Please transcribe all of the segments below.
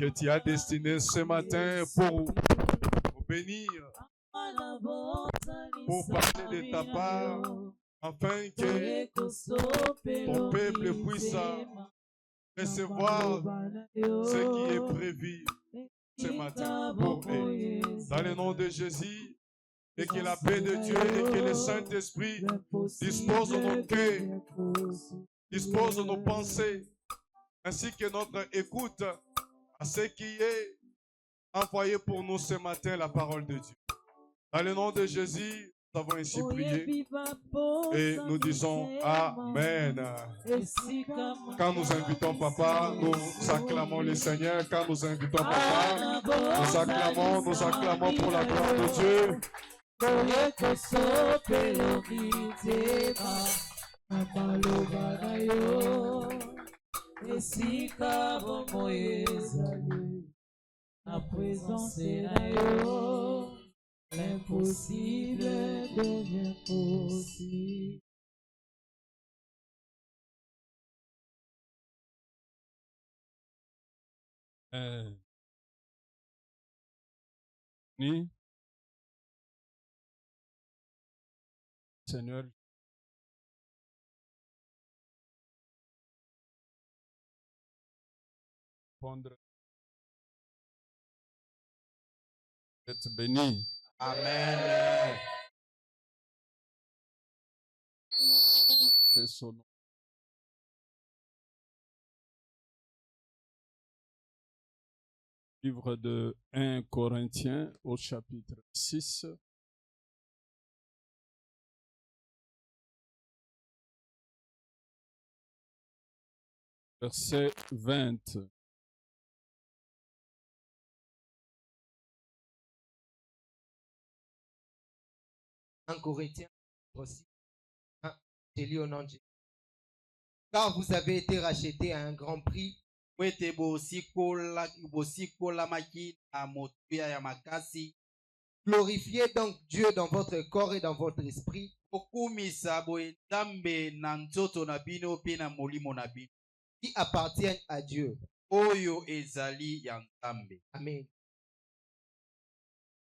que tu as destiné ce matin pour bénir, pour parler de ta part, afin que ton peuple puisse recevoir ce qui est prévu ce matin pour eux. Dans le nom de Jésus, et que la paix de Dieu et que le Saint-Esprit dispose nos cœurs, dispose nos pensées, ainsi que notre écoute à ce qui est envoyé pour nous ce matin, la parole de Dieu. Dans le nom de Jésus, nous avons ainsi prié et nous disons Amen. Quand nous invitons Papa, nous acclamons le Seigneur. Quand nous invitons Papa, nous acclamons pour la gloire de Dieu. La présence est là, l'impossible devient possible. Oui. Seigneur, répondre. Être béni. Amen. Que son nom. Livre de 1 Corinthiens au chapitre 6. Verset 20. Un Corinthiens aussi. J'ai lu au nom de Jésus. Car vous avez été rachetés à un grand prix. Glorifiez donc Dieu dans votre corps et dans votre esprit, qui appartiennent à Dieu. Amen.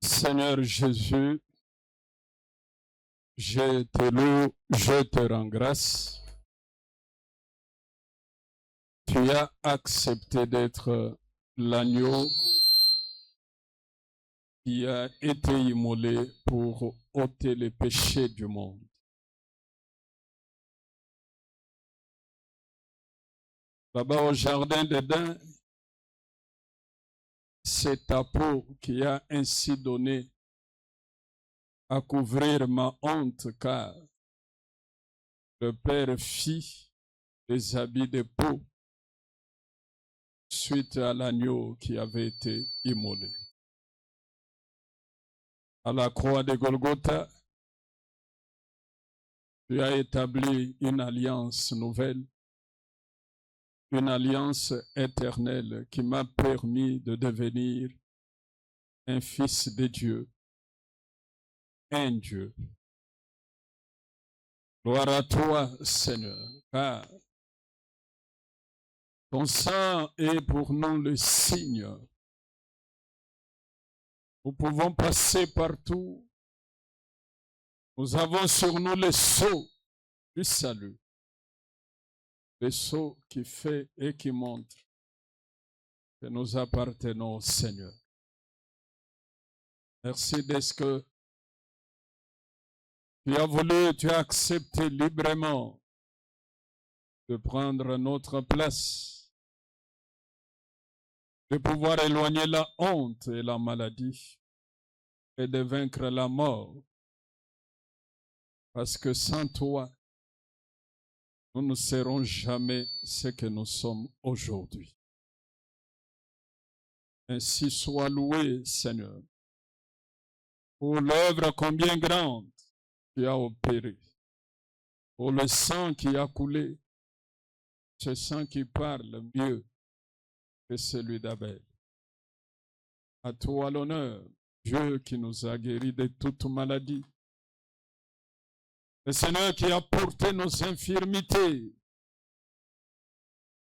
Seigneur Jésus, je te loue, je te rends grâce. Tu as accepté d'être l'agneau qui a été immolé pour ôter les péchés du monde. Là-bas au jardin d'Éden, c'est ta peau qui a ainsi donné à couvrir ma honte, car le Père fit des habits de peau suite à l'agneau qui avait été immolé. À la croix de Golgotha, tu as établi une alliance nouvelle, une alliance éternelle qui m'a permis de devenir un fils de Dieu, un Dieu. Gloire à toi, Seigneur, car ton sang est pour nous le signe. Nous pouvons passer partout. Nous avons sur nous le sceau du salut. Le sceau qui fait et qui montre que nous appartenons au Seigneur. Merci de ce que tu as voulu, tu as accepté librement de prendre notre place, de pouvoir éloigner la honte et la maladie et de vaincre la mort. Parce que sans toi, nous ne serons jamais ce que nous sommes aujourd'hui. Ainsi sois loué, Seigneur, pour l'œuvre combien grande tu as opérée, pour le sang qui a coulé, ce sang qui parle mieux que celui d'Abel. À toi l'honneur, Dieu qui nous a guéris de toute maladie. Le Seigneur qui a porté nos infirmités,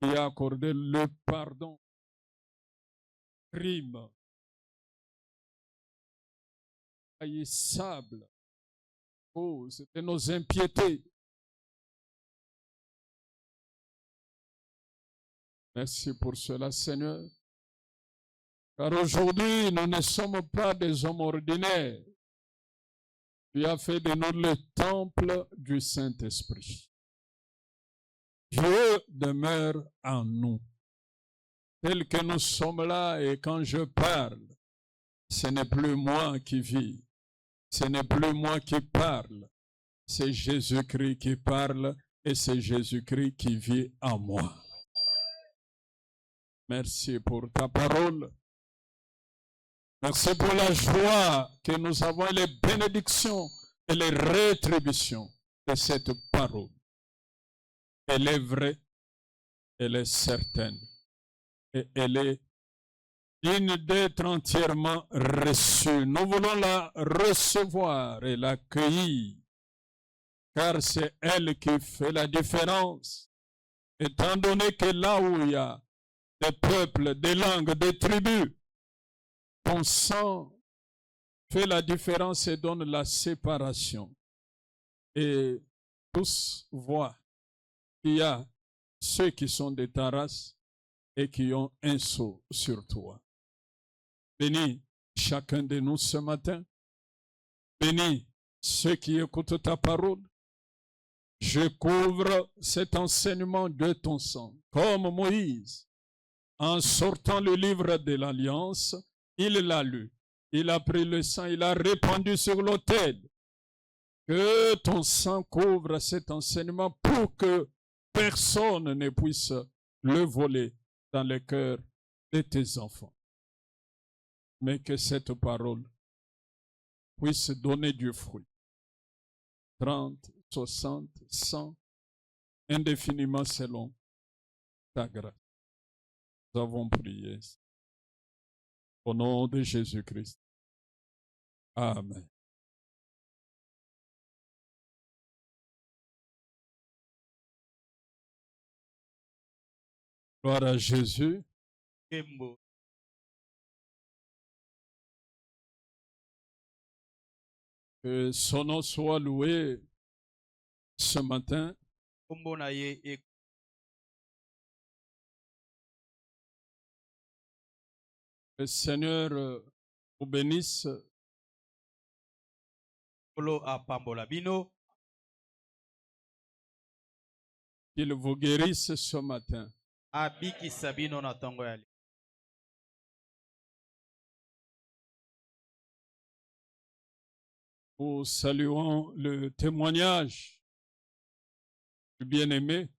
qui a accordé le pardon crime haïssable, cause de nos impiétés. Merci pour cela, Seigneur. Car aujourd'hui, nous ne sommes pas des hommes ordinaires. Tu as fait de nous le temple du Saint-Esprit. Dieu demeure en nous. Tel que nous sommes là, et quand je parle, ce n'est plus moi qui vis, ce n'est plus moi qui parle, c'est Jésus-Christ qui parle et c'est Jésus-Christ qui vit en moi. Merci pour ta parole. Merci pour la joie que nous avons, les bénédictions et les rétributions de cette parole. Elle est vraie, elle est certaine et elle est digne d'être entièrement reçue. Nous voulons la recevoir et l'accueillir, car c'est elle qui fait la différence. Étant donné que là où il y a des peuples, des langues, des tribus, ton sang fait la différence et donne la séparation. Et tous voient qu'il y a ceux qui sont de ta race et qui ont un sceau sur toi. Bénis chacun de nous ce matin. Bénis ceux qui écoutent ta parole. Je couvre cet enseignement de ton sang. Comme Moïse, en sortant le livre de l'Alliance, il l'a lu. Il a pris le sang, il a répandu sur l'autel. Que ton sang couvre cet enseignement pour que personne ne puisse le voler dans le cœur de tes enfants. Mais que cette parole puisse donner du fruit. 30, 60, 100, indéfiniment selon ta grâce. Nous avons prié. Au nom de Jésus-Christ. Amen. Gloire à Jésus. Que son nom soit loué ce matin. Le Seigneur vous bénisse. Qu'il vous guérisse ce matin. Nous saluons le témoignage du bien-aimé.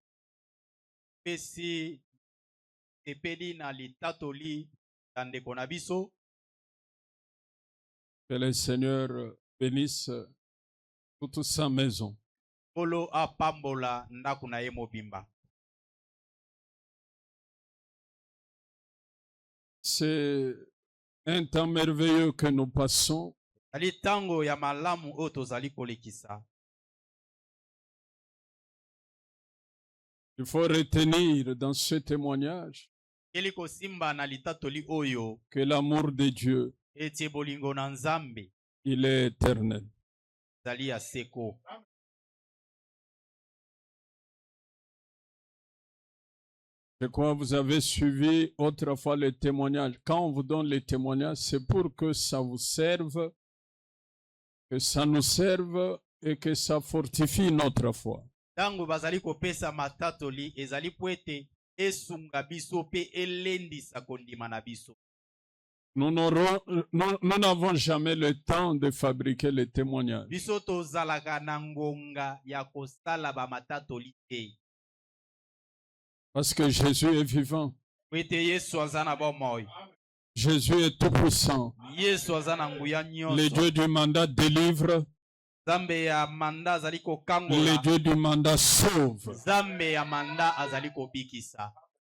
Que le Seigneur bénisse toute sa maison. C'est un temps merveilleux que nous passons. Il faut retenir dans ce témoignage que l'amour de Dieu, il est éternel. Je crois que vous avez suivi autrefois les témoignages. Quand on vous donne les témoignages, c'est pour que ça vous serve, que ça nous serve et que ça fortifie notre foi. Nous n'avons jamais le temps de fabriquer les témoignages. Parce que Jésus est vivant. Jésus est tout puissant. Le Dieu du mandat délivre. Le Dieu du mandat sauve.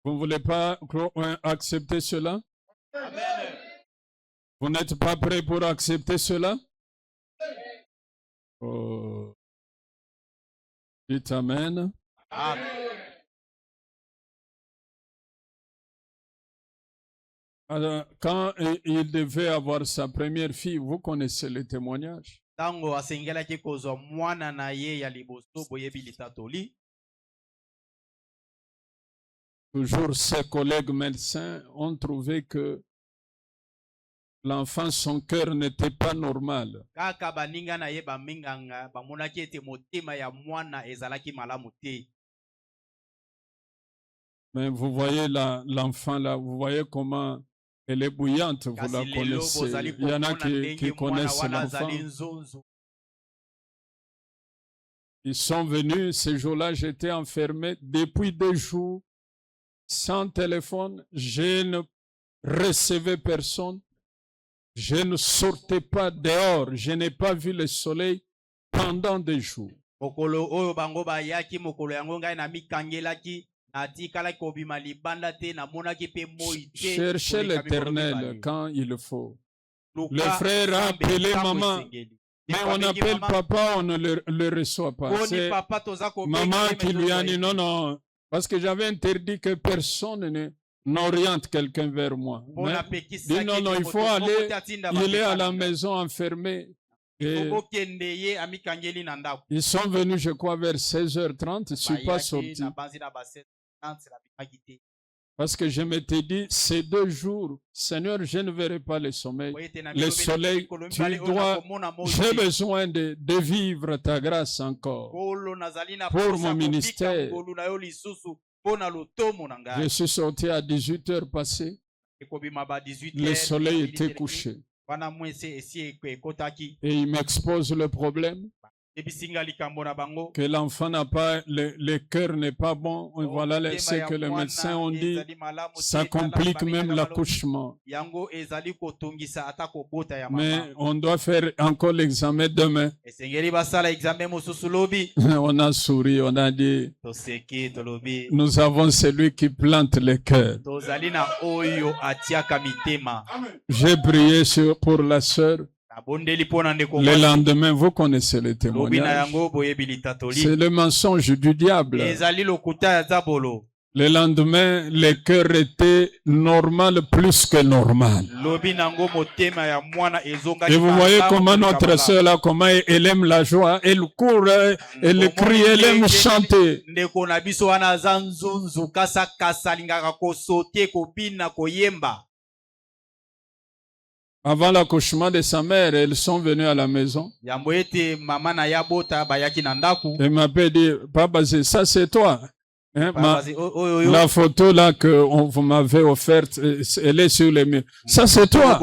Vous ne voulez pas accepter cela? Amen. Vous n'êtes pas prêt pour accepter cela? Oh. Dites Amen. Amen. Alors, quand il devait avoir sa première fille, vous connaissez le témoignage. Tango asengelaki kozwa mwana na ye ya liboso boyebi litatoli. Toujours ses collègues médecins ont trouvé que l'enfant, son cœur n'était pas normal. Kaka baninga na ye baminganga bamonaki ete motema ya mwana ezalaki malamu te. Mais vous voyez l'enfant là, vous voyez comment elle est bouillante, vous la connaissez. Il y en a qui connaissent l'enfant. Ils sont venus, ce jour-là, j'étais enfermé depuis 2 jours, sans téléphone, je ne recevais personne, je ne sortais pas dehors, je n'ai pas vu le soleil pendant 2 jours. Cherchez l'Éternel quand il le faut. Le frère a appelé maman, mais on appelle papa, on ne le reçoit pas. C'est maman qui lui a dit non, non, parce que j'avais interdit que personne n'oriente quelqu'un vers moi. Mais dit non, non, il faut aller, il est à la maison enfermé. Et ils sont venus, je crois, vers 16h30, je ne suis pas sorti. Parce que je m'étais dit, ces 2 jours, Seigneur, je ne verrai pas le sommeil, le soleil. J'ai besoin de vivre ta grâce encore pour mon ministère. Je suis sorti à 18h passées. Le soleil était couché. Et il m'expose le problème que l'enfant n'a pas, le cœur n'est pas bon. Voilà ce que les médecins ont dit. Ça complique même l'accouchement. Mais on doit faire encore l'examen demain. On a souri, on a dit, nous avons celui qui plante le cœur. J'ai prié pour la sœur. Le lendemain, vous connaissez le témoignage. C'est le mensonge du diable. Le lendemain, le cœur était normal plus que normal. Et vous voyez comment notre sœur là, comment elle aime la joie. Elle court, elle crie, elle aime chanter. Avant l'accouchement de sa mère, elles sont venues à la maison. Elle m'a dit, Papa, ça c'est toi. Hein, la photo là que vous m'avez offerte, elle est sur les murs. Ça c'est toi.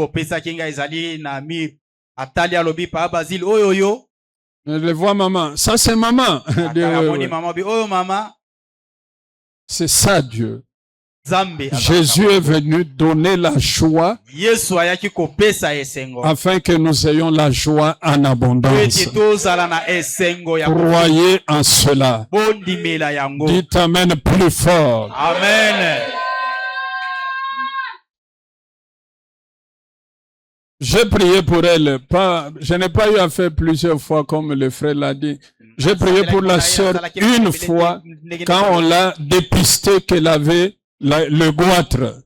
Je vois maman. Ça c'est maman. C'est ça Dieu. Jésus est venu donner la joie afin que nous ayons la joie en abondance. Croyez en cela. Dites Amen plus fort. Amen. J'ai prié pour elle. Je n'ai pas eu à faire plusieurs fois comme le frère l'a dit. J'ai prié pour la sœur une fois quand on l'a dépisté qu'elle avait le goitre.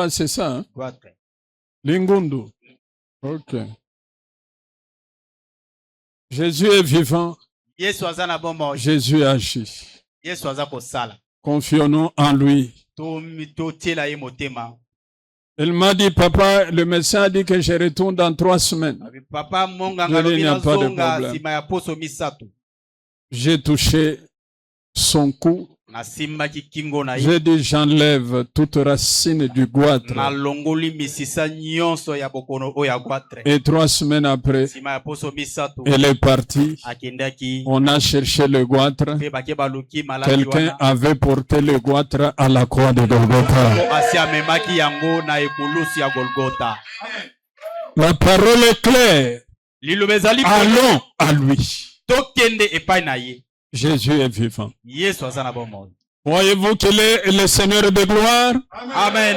C'est ça, hein? Lingundu. Ok. Jésus est vivant. Jésus agit. Confions-nous en lui. Elle m'a dit, papa, le médecin a dit que je retourne dans 3 semaines. Je dis, il n'y a pas de problème. J'ai touché son cou. J'ai dit, j'enlève toute racine du goitre. Et 3 semaines après, elle est partie. On a cherché le goitre. Quelqu'un avait porté le goitre à la croix de Golgotha. La parole est claire. Allons à lui. Jésus est vivant. Croyez-vous qu'il est le Seigneur de gloire? Amen.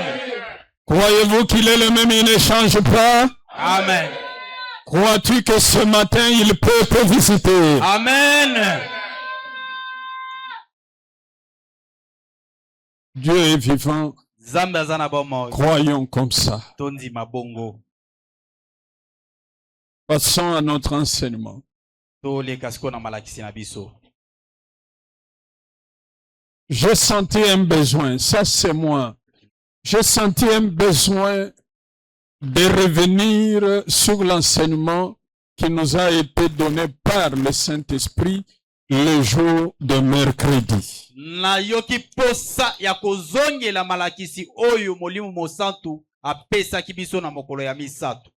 Croyez-vous qu'il est le même, il ne change pas? Amen. Crois-tu que ce matin, il peut te visiter? Amen. Dieu est vivant. Nzambe aza na bomoi. Croyons comme ça. Tondima bongo. Passons à notre enseignement. Toleka siko na malakisi na biso. J'ai senti un besoin, ça c'est moi. J'ai senti un besoin de revenir sur l'enseignement qui nous a été donné par le Saint-Esprit le jour de mercredi. Na yoki posa ya kozongela malakisi oyo molimo mosantu apesaki biso na mokolo ya misato.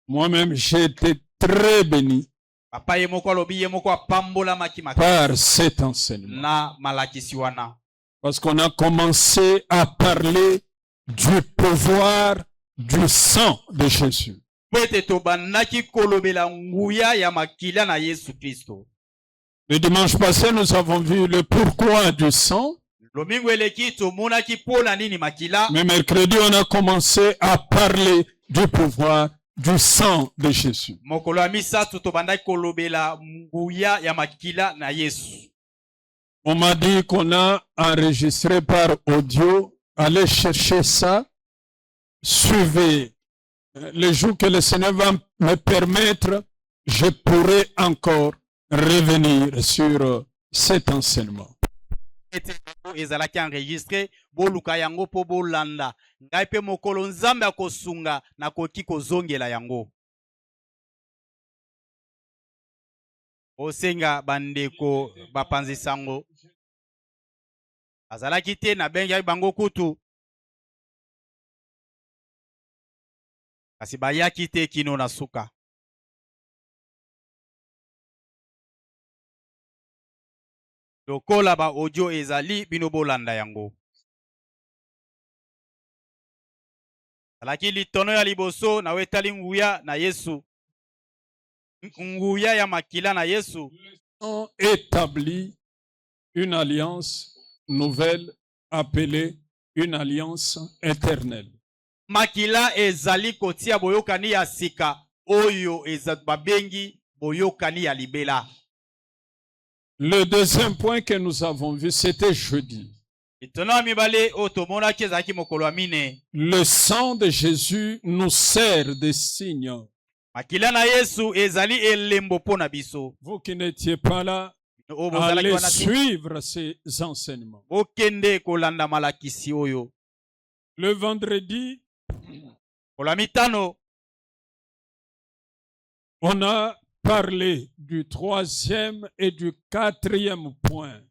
Moi-même, j'ai été très béni Papa ye moko alobi ye moko apambola makimaki par cet enseignement. na malakisi wana. Parce qu'on a commencé à parler du pouvoir du sang de Jésus. Pwete tobandaki kolobela nguya ya makila na Yesu Kristo. Le dimanche passé, nous avons vu le pourquoi du sang. Lomingo eleki tomonaki pona nini makila. Mais mercredi, on a commencé à parler du pouvoir du sang de Jésus. Mokolo ya misato tobandaki kolobela nguya ya makila na Yesu. On m'a dit qu'on a enregistré par audio. Allez chercher ça. Suivez. Le jour que le Seigneur va me permettre, je pourrai encore revenir sur cet enseignement. Ezalaki enregistré boluka yango po bolanda ngai pe mokolo nzambe akosunga na koki kozongela yango. Osenga bandeko bapanzi sango azalaki te na bengi bango kutu kasi bayaki te kino na suka. Lokola ba audio ezali bino bolanda yango. Alaki litono ya liboso na wetali nguya na Yesu. Nguya ya makila na Yesu. On établit une alliance nouvelle appelée une alliance éternelle. Makila ezali kotia boyokani ya sika oyo ezat babengi boyokani ya libela. Le deuxième point que nous avons vu, c'était jeudi. Le sang de Jésus nous sert de signe. Vous qui n'étiez pas là, allez suivre ces enseignements. Le vendredi, on a parler du troisième et du quatrième point.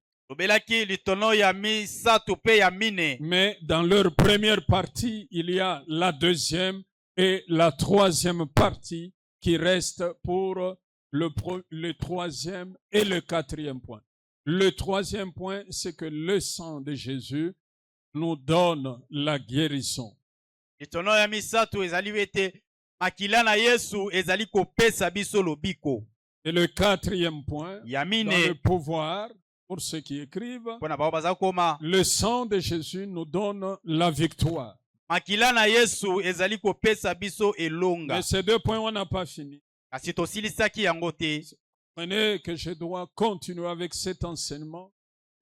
Mais dans leur première partie, il y a la deuxième et la troisième partie qui restent pour le troisième et le quatrième point. Le troisième point, c'est que le sang de Jésus nous donne la guérison. Et le quatrième point, dans le pouvoir, pour ceux qui écrivent, le sang de Jésus nous donne la victoire. Mais ces deux points, on n'a pas fini. Prenez que je dois continuer avec cet enseignement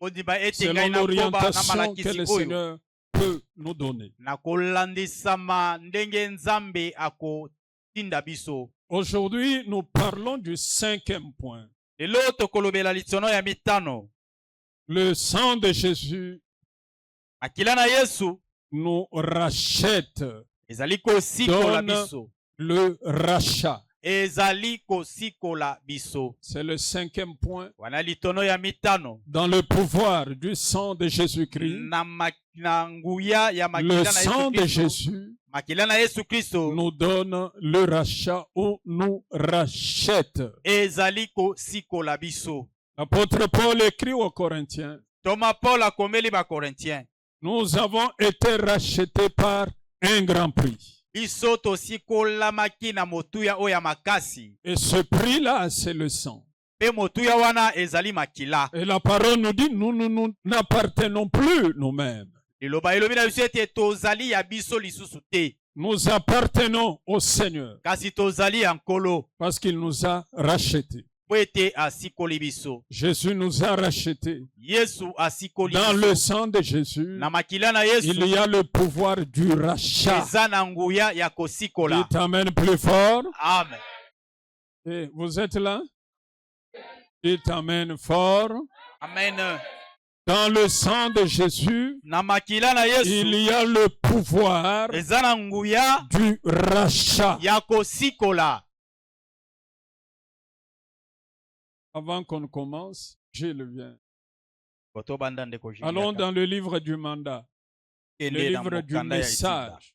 selon l'orientation que le Seigneur peut nous donner. Aujourd'hui, nous parlons du cinquième point. Le sang de Jésus nous rachète, donne le rachat. C'est le cinquième point. Dans le pouvoir du sang de Jésus-Christ, le sang de Jésus nous donne le rachat ou nous rachète. L'apôtre Paul écrit aux Corinthiens, nous avons été rachetés par un grand prix. Et ce prix-là, c'est le sang. Et la parole nous dit, nous n'appartenons plus nous-mêmes. nous appartenons au Seigneur kasi tozali ya nkolo parce qu'il nous a rachetés. po ete asikoli biso. Jésus nous a rachetés. Yesu asikoli Dans le biso sang de Jésus, na makila na il Yesu y a le pouvoir du rachat. eza na nguya ya kosikola. Dites Amen plus fort. Amen. Et vous êtes là? Dites Amen fort. Amen. Dans le sang de Jésus, Na makila na il Yesu y a le pouvoir eza na nguya du rachat. ya kosikola. Avant qu'on commence, Gilles vient. Koto banda ndeko Juliaka. Allons dans le livre du mandat, le Kende na livre du mokanda ya itinda. message.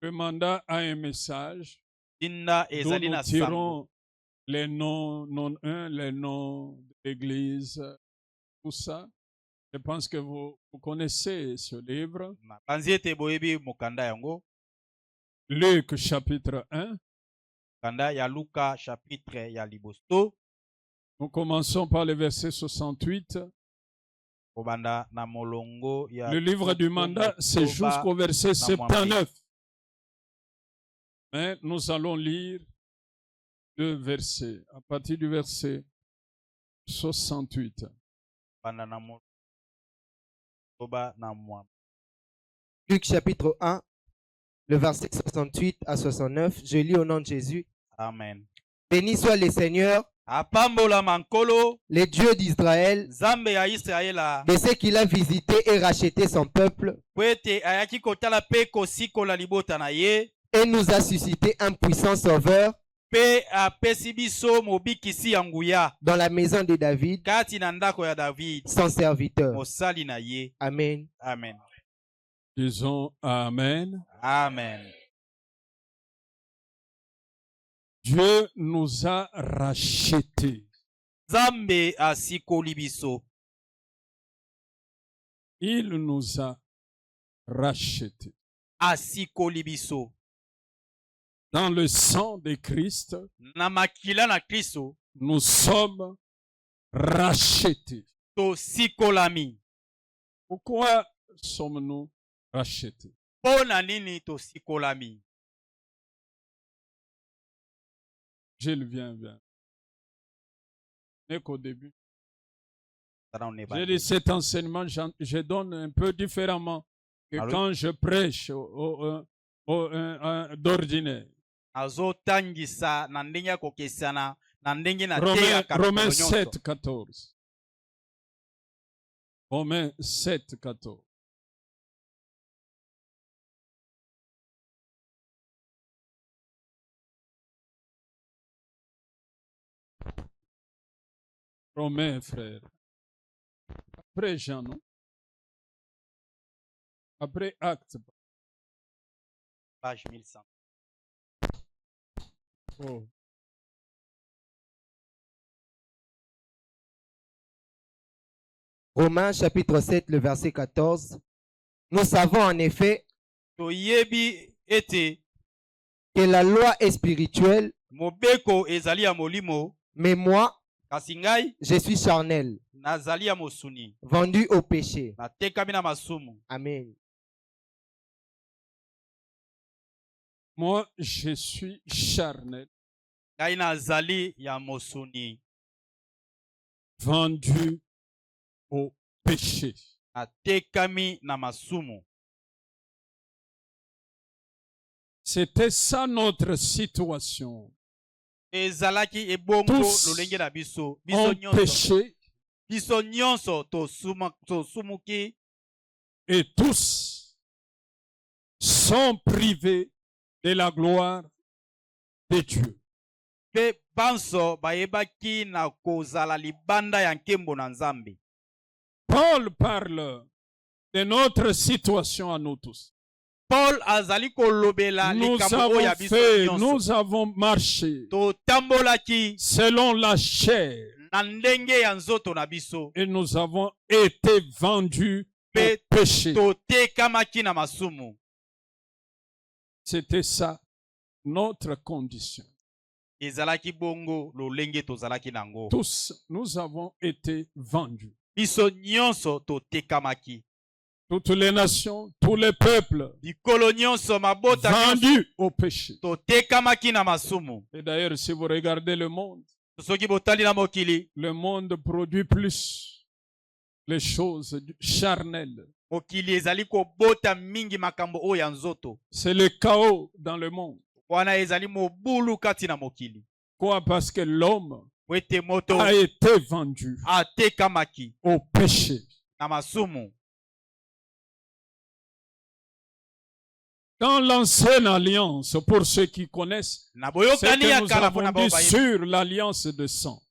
Le mandat a un message Tinda dont ezali nous na sango. tirons les noms, les noms de l'église, tout ça. Je pense que vous connaissez ce livre. Nakanzi ete boyebi mokanda yango. Luc chapitre 1. Mokanda ya Luka chapitre ya liboso. Nous commençons par le verset 68. Kobanda na molongo ya Le livre du mandat, c'est jusqu'au verset 79. Mais nous allons lire deux versets, à partir du verset 68. Banda na mo toba na mwa. Luc chapitre 1, le verset 68 à 69. Je lis au nom de Jésus. Amen. Béni soit le Seigneur, Apambola mankolo le Dieu d'Israël, Zambe ya Israela de ce qu'il a visité et racheté son peuple kwete ayaki kotala pe kosikola libota na ye et nous a suscité un puissant sauveur pe apesi biso mobikisi ya nguya dans la maison de David, kati na ndako ya David son serviteur. mosali na ye. Amen. Amen. Disons Amen. Amen. Dieu nous a rachetés. Zambe asikoli biso. Il nous a rachetés. Asikoli biso. Dans le sang de Christ, Na makila na Kristo nous sommes rachetés. to sikolami. Pourquoi sommes-nous rachetés? Pona nini to sikolami? Gilles, viens. N'est qu'au début. Tana on est J'ai dit cet enseignement, je donne un peu différemment que quand je prêche d'ordinaire. azotangisa na ndenge ya kokesana na ndenge na Romains 7, 14. Romains 7, 14. Romains, frère. Après Jean, non? Après Actes. page 1100. Oh. Romains chapitre 7, le verset 14. Nous savons en effet Toyebi ete que la loi est spirituelle, mobeko ezali ya molimo, mais moi, kasi ngai je suis charnel, nazali ya mosuni, vendu au péché. natekami na masumu. Amen. Moi, je suis charnel, Ngai nazali ya mosuni, vendu au péché. natekami na masumu. C'était ça notre situation. Ezalaki ebongo Tous lolenge na biso, ont péché biso nyonso tosumuki, et tous sont privés de la gloire de Dieu. pe banso bayebaki na kozala libanda ya nkembo na Nzambe. Paul parle de notre situation à nous tous. Paul azali kolobela Nous likambo oyo ya avons biso fait, nyonso. nous avons marché Totambolaki selon la chair na ndenge ya nzoto na biso, et nous avons été vendus au pe péché. totekamaki na masumu. C'était ça notre condition. Ezalaki bongo lolenge tozalaki nango. Tous, nous avons été vendus. Biso nyonso totekamaki. toutes les nations, tous les peuples bikolo nyonso mabota nyonso vendus au péché. totekamaki na masumu. Et d'ailleurs, si vous regardez le monde Soki botali na mokili, produit plus les choses charnelles. mokili ezali kobota mingi makambo oyo ya nzoto. C'est le chaos dans le monde. Wana ezali mobulu kati na mokili. Quoi? Parce que l'homme Wete moto a été vendu atekamaki au péché. na masumu. Dans l'ancienne alliance, pour ceux qui connaissent, Na c'est boyokani ya que nous kala mpona avons dit baobaye. sur l'alliance de sang.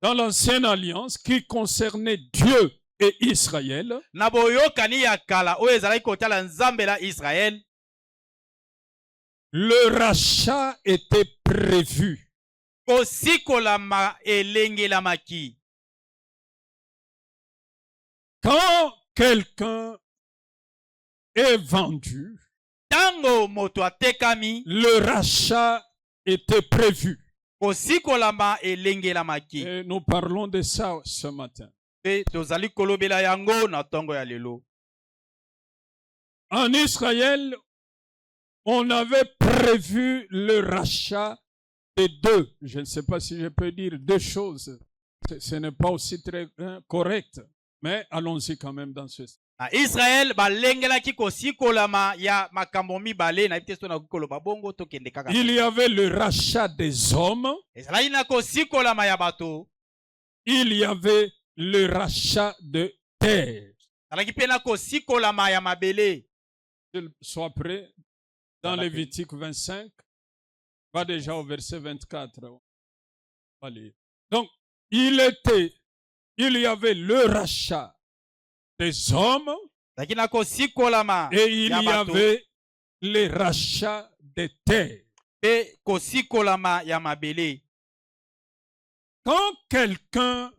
Dans l'ancienne alliance qui concernait Dieu et Israël, Na boyokani ya kala oyo ezalaki kotala nzambe la Israël, le rachat était prévu. kosikolama elengelamaki. Quand quelqu'un est vendu, Tango moto atekami, le rachat était prévu. kosikolama elengelamaki. Et nous parlons de ça ce matin. Pe tozali kolobela yango na tongo ya lelo. En Israël, on avait prévu le rachat de deux. Je ne sais pas si je peux dire deux choses. Ce n'est pas aussi très correct. Mais allons-y quand même dans ce sens. Na Israël balengelaki kosikolama ya makambo mibale na biteso na koloba bongo tokende kaka. Il y avait le rachat des hommes. Ezalaki na kosikolama ya bato. Il y avait le rachat de terre. Ezalaki pe na kosikolama ya mabele. Sois prêt. Dans Lévitique 25, va déjà au verset 24. Allez. Donc, il y avait le rachat des hommes et il y avait le rachat des terres. Quand quelqu'un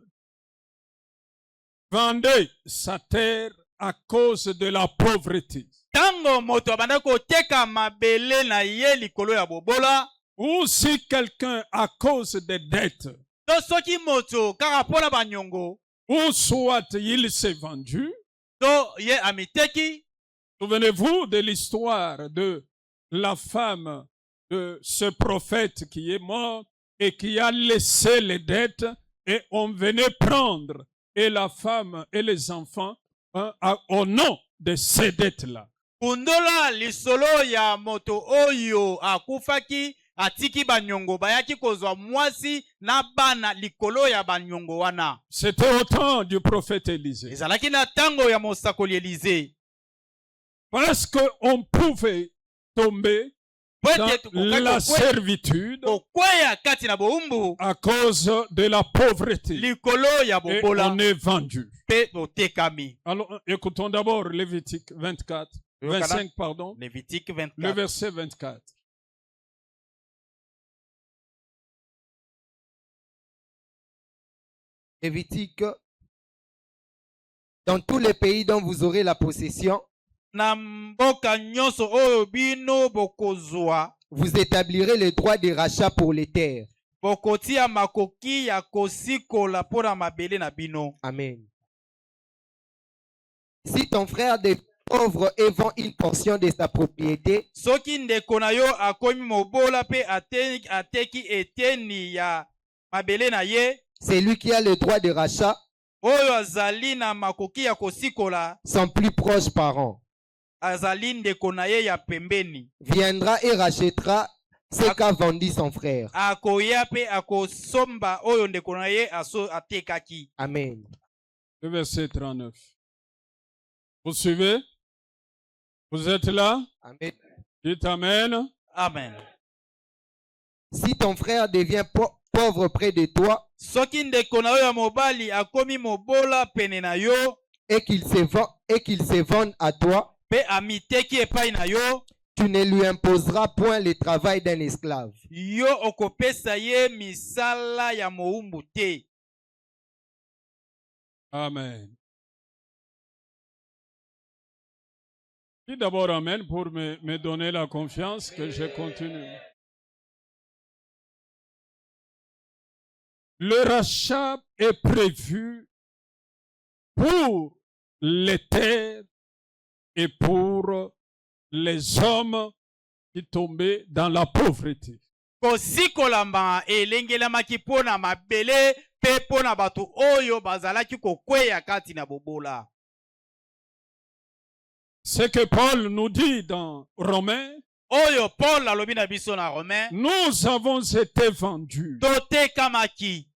vendait sa terre à cause de la pauvreté, tango moto abanda koteka mabele na ye likolo ya bobola, ou si quelqu'un à cause des dettes, to soki moto kaka mpona banyongo, ou soit il s'est vendu. to ye amiteki. Souvenez-vous de l'histoire de la femme de ce prophète qui est mort et qui a laissé les dettes et on venait prendre et la femme et les enfants au nom de ces dettes-là. Kundola lisolo ya moto oyo akufaki atiki banyongo bayaki kozwa mwasi na bana likolo ya banyongo wana. C'était au temps du prophète Élisée. Ezalaki na tango ya mosakoli Élisée. Parce qu'on pouvait tomber dans la servitude à cause de la pauvreté. Et on est vendu. Alors, écoutons d'abord Lévitique 25, pardon. Lévitique 24. Le verset 24. Lévitique, dans tous les pays dont vous aurez la possession, vous établirez le droit de rachat pour les terres. Amen. Si ton frère devient pauvre et vend une portion de sa propriété, c'est lui qui a le droit de rachat, son plus proche parent viendra et rachètera ce qu'a vendu son frère. Amen. Le verset 39. Vous suivez? Vous êtes là? Amen. Dites Amen. Amen. Si ton frère devient pauvre près de toi et qu'il se vende à toi, tu ne lui imposeras point le travail d'un esclave. Amen. Dis d'abord Amen pour me donner la confiance que je continue. Le rachat est prévu pour les terres et pour les hommes qui tombaient dans la pauvreté. kosikolamba elengelamaki mpo na mabele mpe mpo na bato oyo bazalaki kokweya kati na bobola. Ce que Paul nous dit dans Romains, oyo Paul alobi na biso na Romain, nous avons été vendus totekamaki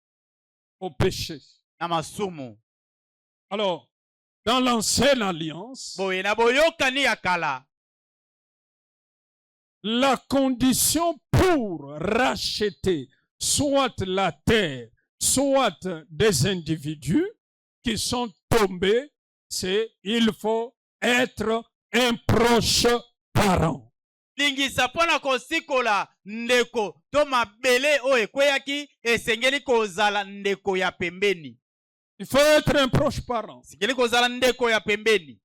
au péché. na masumu. Alors, dans l'ancienne alliance, Boye na boyokani ya kala, la condition pour racheter soit la terre, soit des individus qui sont tombés, c'est il faut être un proche parent. lingisa mpo na kosikola ndeko to mabele oyo ekweyaki esengeli kozala ndeko ya pembeni. Il faut être un proche parent. Esengeli kozala ndeko ya pembeni.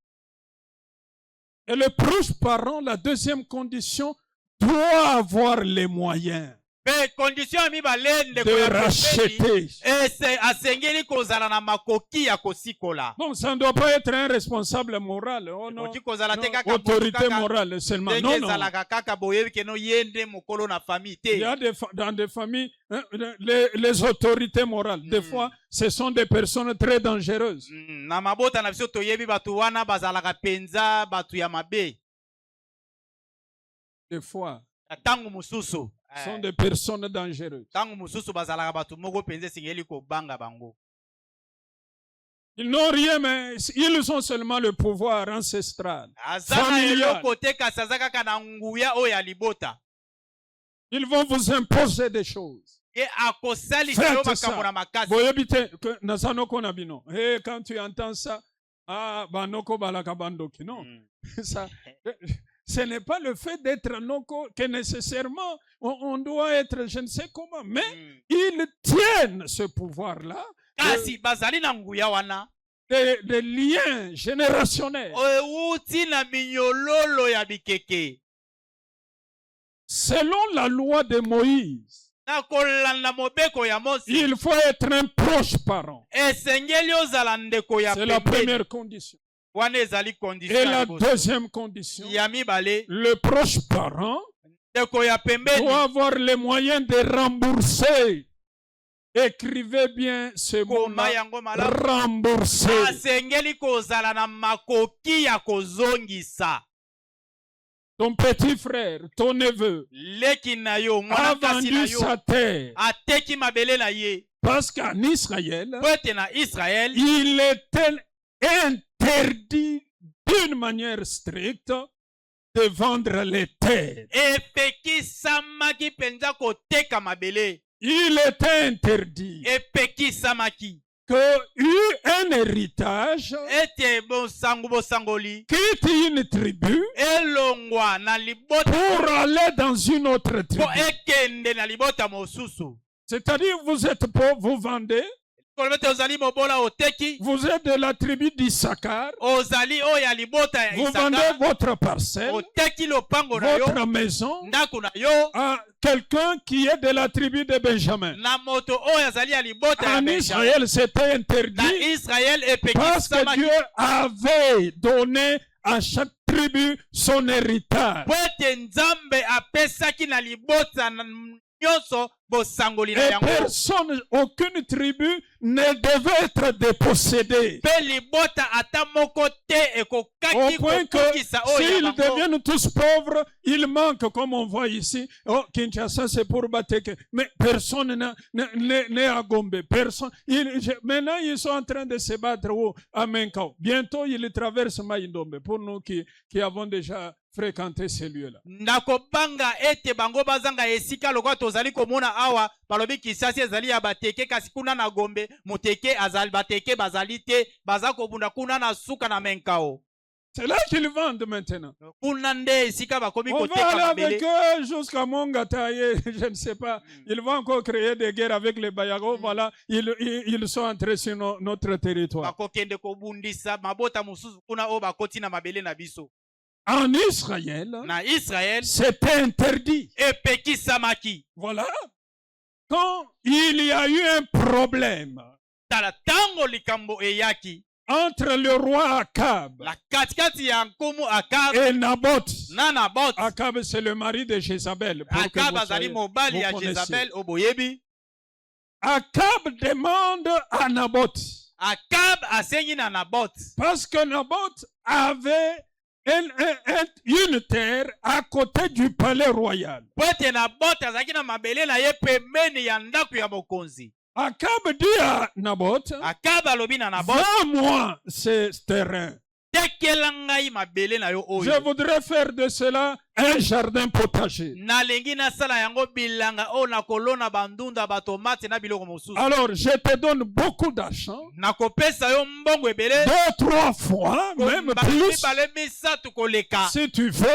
Et le proche parent, la deuxième condition, doit avoir les moyens Pe condition ya mibale ndeko de ya pembeni racheter. asengeli kozala na makoki ya kosikola. Non, ça ne doit pas être un responsable moral. Oh non, Oki kozala te non, kaka autorité morale seulement. Non, ndenge non. ezalaka kaka boyebi keno yende mokolo na famille Il y te. a dans des familles, hein, les autorités morales, des fois, ce sont des personnes très dangereuses. Na mabota na biso toyebi batu wana bazalaka penza batu ya mabe. Des fois, Tangu mususu ce sont des personnes dangereuses. tangu mususu bazalaka batu moko penza singeli kobanga bango. Ils n'ont rien, mais ils ont seulement le pouvoir ancestral, Azana familial. eloko te kasi aza kaka na nguya oyo ya libota. Ils vont vous imposer des choses. Ye akosalisa yo Faites makambo na ça. makasi. Boyebite que nazanoko na bino. Et quand tu entends ça, ah, banoko balaka bandoki. Non. Ça, ce n'est pas le fait d'être noko que nécessairement on doit être je ne sais comment, mais ils tiennent ce pouvoir-là, Kasi bazali na nguya wana. des liens générationnels. Euti na minyololo ya bikeke. Selon la loi de Moïse, Na kolanda mobeko ya Mose. il faut être un proche parent. Esengeli ozala ndeko ya C'est la pembeni. première condition. Wana ezali condition Et ya la liboso. deuxième condition, Ya mibale, le proche parent ndeko ya pembeni doit avoir les moyens de rembourser. Écrivez bien ce koma mot-là, yango malamu. rembourser. Asengeli kozala na makoki ya kozongisa. Ton petit frère, ton neveu, Leki na yo, a mwana kasi na vendu yo, sa terre. ateki mabele na ye. Parce qu'en Israël, Pote na Israël, il était interdit d'une manière stricte de vendre les terres. epekisamaki penza koteka mabele. Il était interdit Epekisamaki. que eut un héritage Ete bosangoli. quitte une tribu Elongwa na libota. pour aller dans une autre Po tribu. ekende na libota mosusu. C'est-à-dire, vous êtes pauvre, vous vendez, Kolobete ozali mobola oteki. vous êtes de la tribu d'Issachar, Ozali oya libota ya vous vendez Isaka. votre parcelle, Oteki lopango na yo. votre maison Ndako na yo. à quelqu'un qui est de la tribu de Benjamin. Na moto oyo azali ya libota ya En Benjamin. Israël, c'était Na interdit Israël parce que epekisamaki. Dieu avait donné à chaque tribu son héritage. Po ete Nzambe apesaki na libota na nyonso bosangoli na Et yango. personne, aucune tribu ne devait être dépossédée. Pe libota ata moko te Au ekokaki point que kokokisa oyo ya s'ils bango. deviennent tous pauvres, ils manquent, comme on voit ici. Oh, Kinshasa, c'est pour Bateke. Mais personne n'est à Gombe. Personne. Maintenant, ils sont en train de se battre à Menkao. Bientôt, ils traversent Maïndombe. Pour nous qui avons déjà fréquenté ces lieux-là. Nakobanga ete bango bazanga esika lokwa tozali komona awa balobi kisasi ezali ya bateke kasi kuna na Gombe muteke azali bateke bazali te baza kobunda kuna na suka na Menkao. C'est là qu'ils vendent maintenant. Kuna nde esika bakomi On va koteka aller avec mabele. eux jusqu'à Mongataye, je ne sais pas. Ils vont encore créer des guerres avec les Bayago. Voilà, ils sont entrés sur notre territoire. Bakokende kobundisa mabota mususu kuna o bakoti na mabele na biso. En Israël, Na Israël c'était interdit. epekisamaki. Voilà. Quand il y a eu un problème, Tala tango likambo eyaki. entre le roi Akab na katikati ya nkumu Akabu et Naboth. na Naboth. Akab, c'est le mari de Jézabel. pour que Akabu vous azali soyez- mobali vous ya connaissiez. Jezabel oboyebi. Akab demande à Naboth, Akabu asengi na Naboth parce que Naboth avait une terre à côté du palais royal. po ete Naboth azalaki na mabele na ye pembeni ya ndako ya mokonzi. Akab dit à Naboth, Akabu alobi na Naboth, vends-moi ce terrain. tekela ngai mabele na yo Je oyo. voudrais faire de cela un jardin potager. Nalengi nasala yango bilanga oyo nakolona bandunda batomate na biloko mosusu. Alors, je te donne beaucoup d'argent, Nakopesa yo mbongo ebele 2-3 fois, même plus, mibale misatu koleka si tu veux.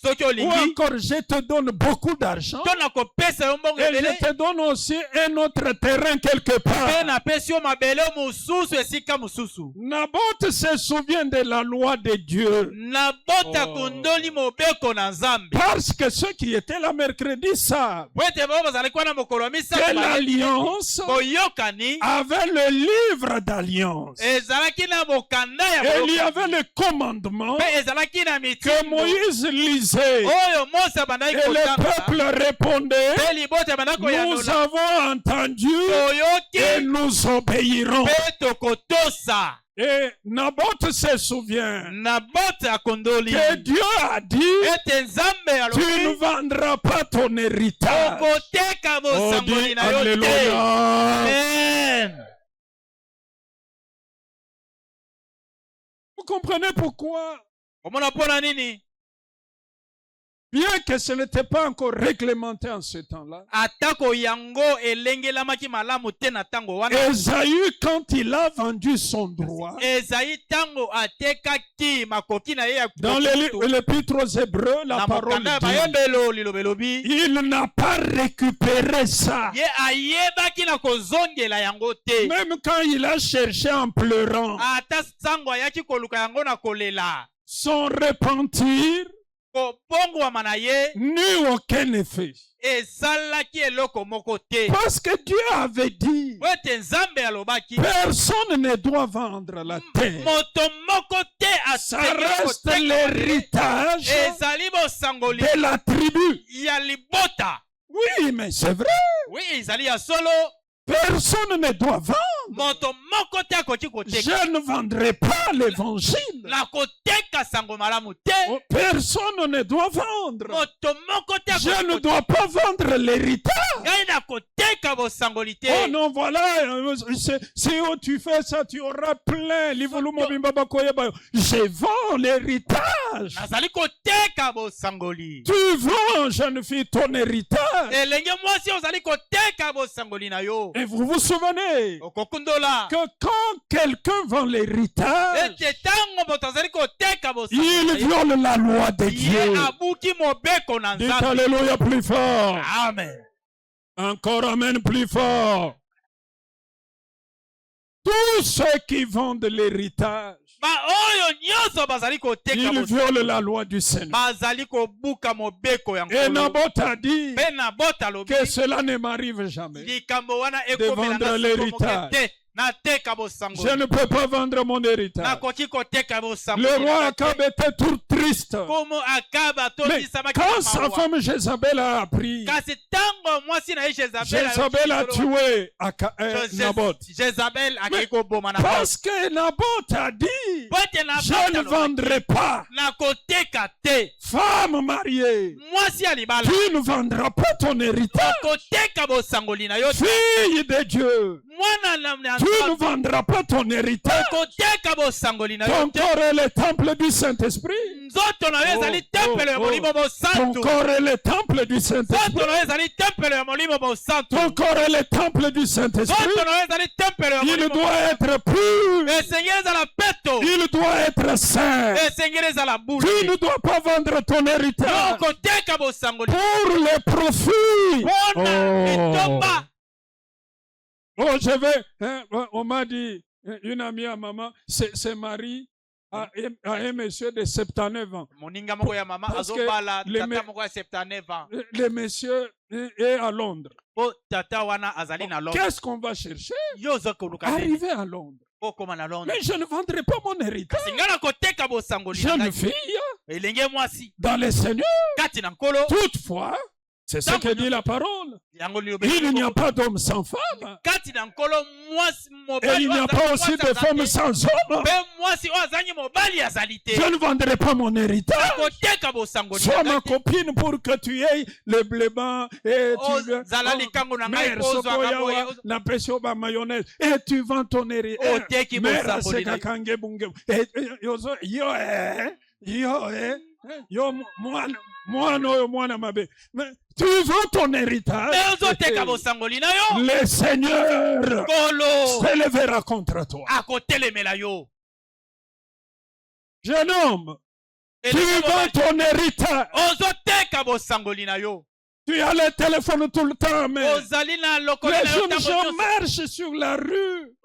soki Ou olingi. encore, je te donne beaucoup d'argent To nakopesa yo mbongo et ebele je te donne aussi un autre terrain quelque mpe part. napesi yo mabele mosusu esika mosusu. Naboth se souvient de la loi de Dieu. Naboth akundoli mobeko na Nzambe. Parce que ceux qui étaient là mercredi savent Po ete bao bazali kuwa na mokolo ya que misato l'alliance boyokani avait le livre d'alliance. ezalaki na mokanda ya Et il y avait boyokani le commandement mpe ezalaki na que mitindo Moïse lisait. oyo Mose abandaki Et le kotanga peuple répondait, mpe libota abandaki nous koyanola avons entendu et toyoki nous obéirons. mpe tokotosa. Et Naboth se souvient Naboth akondoli que Dieu a dit, ete Nzambe tu ne alobi vendras pas ton héritage. okoteka Oh, bosangoli dis na yo te. Alléluia. Amen. Vous comprenez pourquoi, Omona mpona nini bien que ce n'était pas encore réglementé en ce temps-là, atako yango elengelamaki malamu te na ntango wana Ésaü, quand il a vendu son droit, ezali ntango atekaki makoki na ye ya dans l'épître aux Hébreux, la na parole mokanda ya dit, bayebelo liloba elobi il n'a pas récupéré ça. ye ayebaki na kozongela yango te Même quand il a cherché en pleurant ata ntango ayaki koluka yango na kolela son repentir, kobongwama na ye n'eut aucun effet. esalaki eloko moko te Parce que Dieu avait dit, po ete Nzambe alobaki personne ne doit vendre la terre. moto moko te Ça asengi reste koteka l'héritage ezali bosangoli de la tribu. ya libota. Oui, mais c'est vrai. Oui, ezali ya solo. Personne ne doit vendre. Moto moko te akoki koteka Je ne vendrai pas l'évangile. na koteka sango malamu te. Oh, personne ne doit vendre. Moto moko te Je akoki ne koteka dois pas vendre l'héritage. ngai na koteka bosangoli te. Oh non, voilà, si tu fais ça, tu auras plein. Je vends l'héritage. Nazali koteka bosangoli. Tu vends, jeune fille, ton héritage. Elenge mwasi ozali koteka bosangoli na yo. Et vous vous souvenez Okokundola que quand quelqu'un vend l'héritage, ete ntango moto azali koteka il bosangoli viole la loi de ye Dieu. abuki mobeko na Dites Nzambe. Alléluia plus fort. Amen. Encore Amen plus fort. Tous ceux qui vendent l'héritage, Baoyo nyonso bazali koteka ils bosangoli violent la loi du Seigneur. bazali kobuka mobeko ya Et nkolo. Naboth a dit Mpe Naboth alobi que cela ne m'arrive jamais. likambo wana de ekomela vendre na l'héritage. te nateka Je bosangoli ne peux pas vendre mon héritage. nakoki koteka Le bosangoli roi na te. Akab était tout triste. Komo Akaba Mais tondisamaki quand na sa mawa. femme Jézabel a appris, kasi ntango mwasi na ye Jézabel a tué Naboth. Jezabel Mais akei koboma na parce que Naboth a dit, po ete je ne vendrai pas. nakoteka te. Femme mariée, Mwasi ya libala tu ne vendras pas ton héritage. nakoteka bosangoli na yo te. Fille de Dieu, Mwana na tu ne vendras pas ton héritage. nakoteka bosangoli na yo Ton te. corps est le temple du Saint-Esprit. Nzoto na yo ezali tempelo ya molimo Ton mosantu. corps est le temple du Saint-Esprit. Nzoto na yo ezali tempelo ya molimo mosantu. Ton corps est le temple du Saint-Esprit. Nzoto na yo ezali tempelo ya Il molimo doit être pur. esengeli ezala peto Il doit être saint. esengeli ezala Tu bule. ne dois pas vendre ton héritage okoteka bosangoli pour le profit. mpona litomba. Oh, je vais. On m'a dit, une amie à maman, ses maris à un monsieur de 79 ans. moninga moko ya mama Parce que azobala le tata moko ya 79 ans Le monsieur est à Londres. po tata wana azali na Londres. Qu'est-ce qu'on va chercher? Yo ozokoluka nini? Arriver à Londres. okoma na Londres. Mais je ne vendrai pas mon héritage. Kasi nga nakoteka bosangoli na Jeune ngai. fille, Elenge mwasi. dans le Seigneur, Kati na nkolo. toutefois, c'est ce que dit la parole. Yango liloba. Il n'y a pas d'homme sans femme. Kati na nkolo mwasi Et mobali. il n'y a pas aussi de femme sans homme. Pe mwasi oyo azangi mobali azali te. Je ne vendrai pas mon héritage. Nakoteka bosangoli Sois na ma ngai. copine pour que tu aies le blément et tu Zala likango na ngai mère kozwa sokoyawa kango. na pesi oba mayonnaise et tu vends ton héritage. Oteki Mère bosangoli na aseka kange bunge. Yo mwana oyo mwana mabe. Mais tu vends ton héritage. ozoteka bosangoli na yo. Le Seigneur Kolo s'élèvera contre toi. akotelemela yo. Jeune homme, tu vends ton héritage. ozoteka bosangoli na yo. Tu as le téléphone tout le temps, mais Ozali na lokolo les na yo jeunes ntango gens nyonso. marchent sur la rue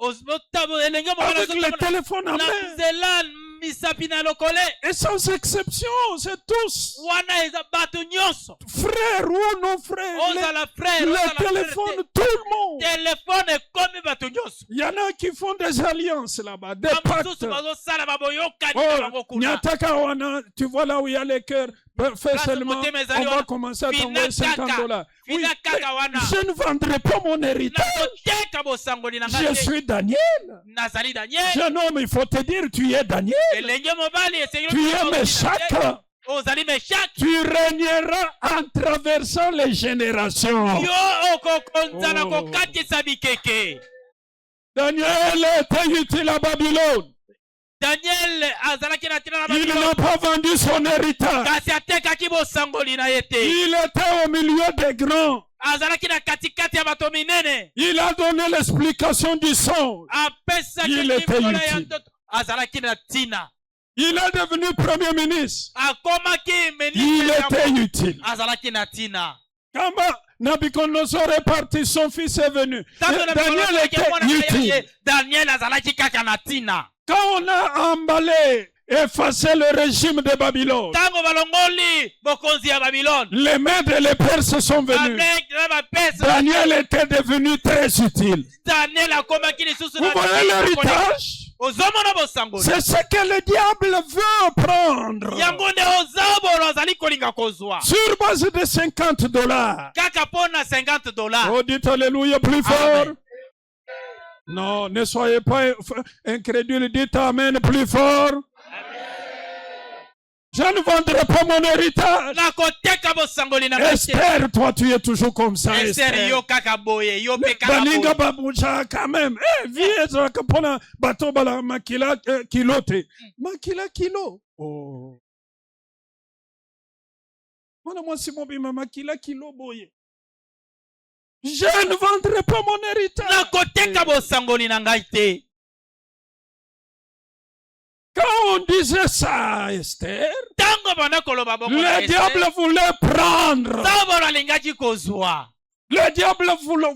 Elenge mobali avec le téléphone en na main. nzela misapi na lokole. Et sans exception, c'est tous, Wana eza bato nyonso. frères ou non frères, Ozala frère, le ozala frère téléphone, te. tout le monde. Téléphone ekomi bato nyonso. Il y en a qui font des alliances là-bas, des Bamosusu pactes. bazosala baboyokani na Oh, bango kuna. Nyataka wana, tu vois là où il y a les cœurs, fais Place seulement, côté on mezali va wana. commencer à Fina t'envoyer 50 kaka. $. Oui, Fina mais kaka wana. je ne vendrai pas mon héritage. Nakoteka bosangoli na Je ngai te. suis Daniel. Nazali Daniel. Jeune homme, il faut te dire, tu es Daniel. Elenge mobali esengeli Tu es kozala Meshach. Daniel. Ozali Meshach. Tu régneras en traversant les générations. Yo okokonza na Oh. kokatisa bikeke. Daniel était utile à Babylone. Daniel azalaki na tina na Il Babylone. n'a pas vendu son héritage. Kasi atekaki bosangoli na ye te. Il était au milieu des grands. Azalaki na katikati ya bato minene. Il a donné l'explication du son. Apesaki Il était likolo ya utile. ndoto. Azalaki na tina. Il est devenu premier ministre. Akomaki Il ministre était ya utile. azalaki na tina. Quand Nabucodonosor est parti, son fils est venu. Tanto na Daniel était utile. Daniel azalaki kaka na tina. Quand on a emballé, effacé le régime de Babylone, Tango balongoli bokonzi ya Babylone. les Mèdes et les Perses sont venus. Daniel était devenu très utile. Daniel akomaki lisusu Vous voyez l'héritage? ozomona bosangoli. C'est ce que le diable veut prendre. Yango nde ozabolo azali kolinga kozwa. Sur base de $50. Kaka pona $50. Oh, dites Alléluia plus fort. Amen. Non, ne soyez pas incrédules. Dites Amen plus fort. Je ne vendrai pas mon héritage. Nakoteka bosangoli na ngai te. Esther, toi tu es toujours comme ça. Esther Esther. yo kaka boye, yo pe kaka Baninga boye. baboucha quand même. Eh, viens ça kapona bato bala makila kilo te. Makila kilo. Oh. Mwana mwasi mobima makila kilo boye. Je ne vendrai pas mon héritage. Nakoteka bosangoli na ngai te. Quand on disait ça, Esther, Tango bana koloba bongo na le diable Esther. voulait prendre. Zabolo alingaki kozwa. Le diable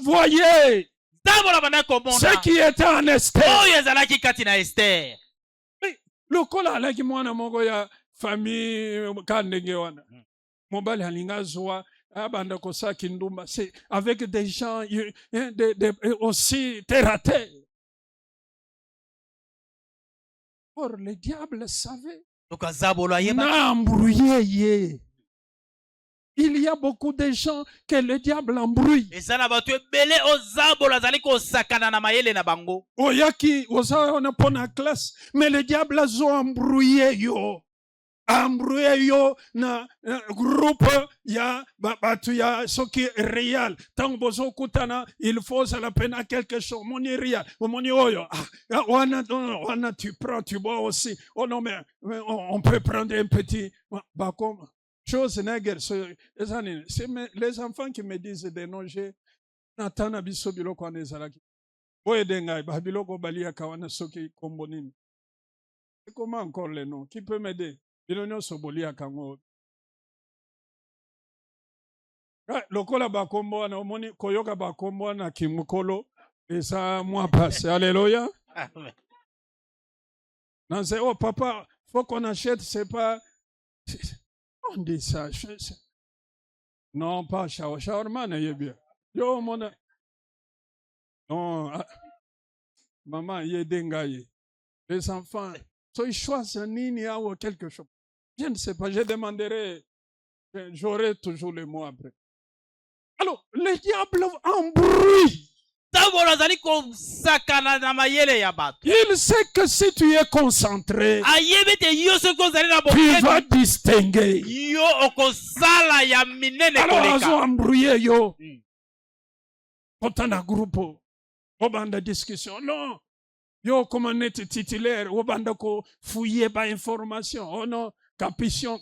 voyait Zabolo bana komona. ce qui était en Esther. Oyo ezalaki kati na Esther. Lokola alaki mwana moko ya famille kandenge wana. Mobali alinga zwa abanda kosaki ndumba. C'est avec des gens aussi terre à terre. Or le diable savait. Toka zabolo ayeba. Na embrouillé ye. Il y a beaucoup de gens que le diable embrouille. Ezana bato ebele ozabolo azali kosakana na mayele na bango. Oyaki ozaona pona classe, mais le diable a embrouillé yo. Embrouillé yo na groupe ya batu ya soki réel. Tant bozo kutana, il faut ça la peine à quelque chose. Moni réel, moni oyo. Wana tu prends, tu bois aussi. Oh non mais on peut prendre un petit bakom. Chose nègre, c'est les enfants qui me disent des noms, j'ai natana biso biloko wana ezalaki. Boye dengai ba biloko balia kawana soki kombonini. C'est comment encore les noms? Qui peut m'aider? Bilonyo sobolia kango. Lokola bakombo wana omoni koyoka bakombo wana kimukolo esa moi passe. Alléluia. Amen. Non, c'est oh papa, faut qu'on achète, c'est pas on dit ça. Non, pas shawarma, n'est bien. Yo, mon. Non. Maman, Yedengaye. Les enfants, ils choisissent Nini ou quelque chose. Je ne sais pas, je demanderai. J'aurai toujours le mot après. Alors, le diable embrouille. Il sait que si tu es concentré, tu vas distinguer. Alors, ils ont embrouillé, yo. Quand on a groupe, on a une discussion. Non. Yo, comme on est titulaire, on a fouillé par information. Oh non, capition.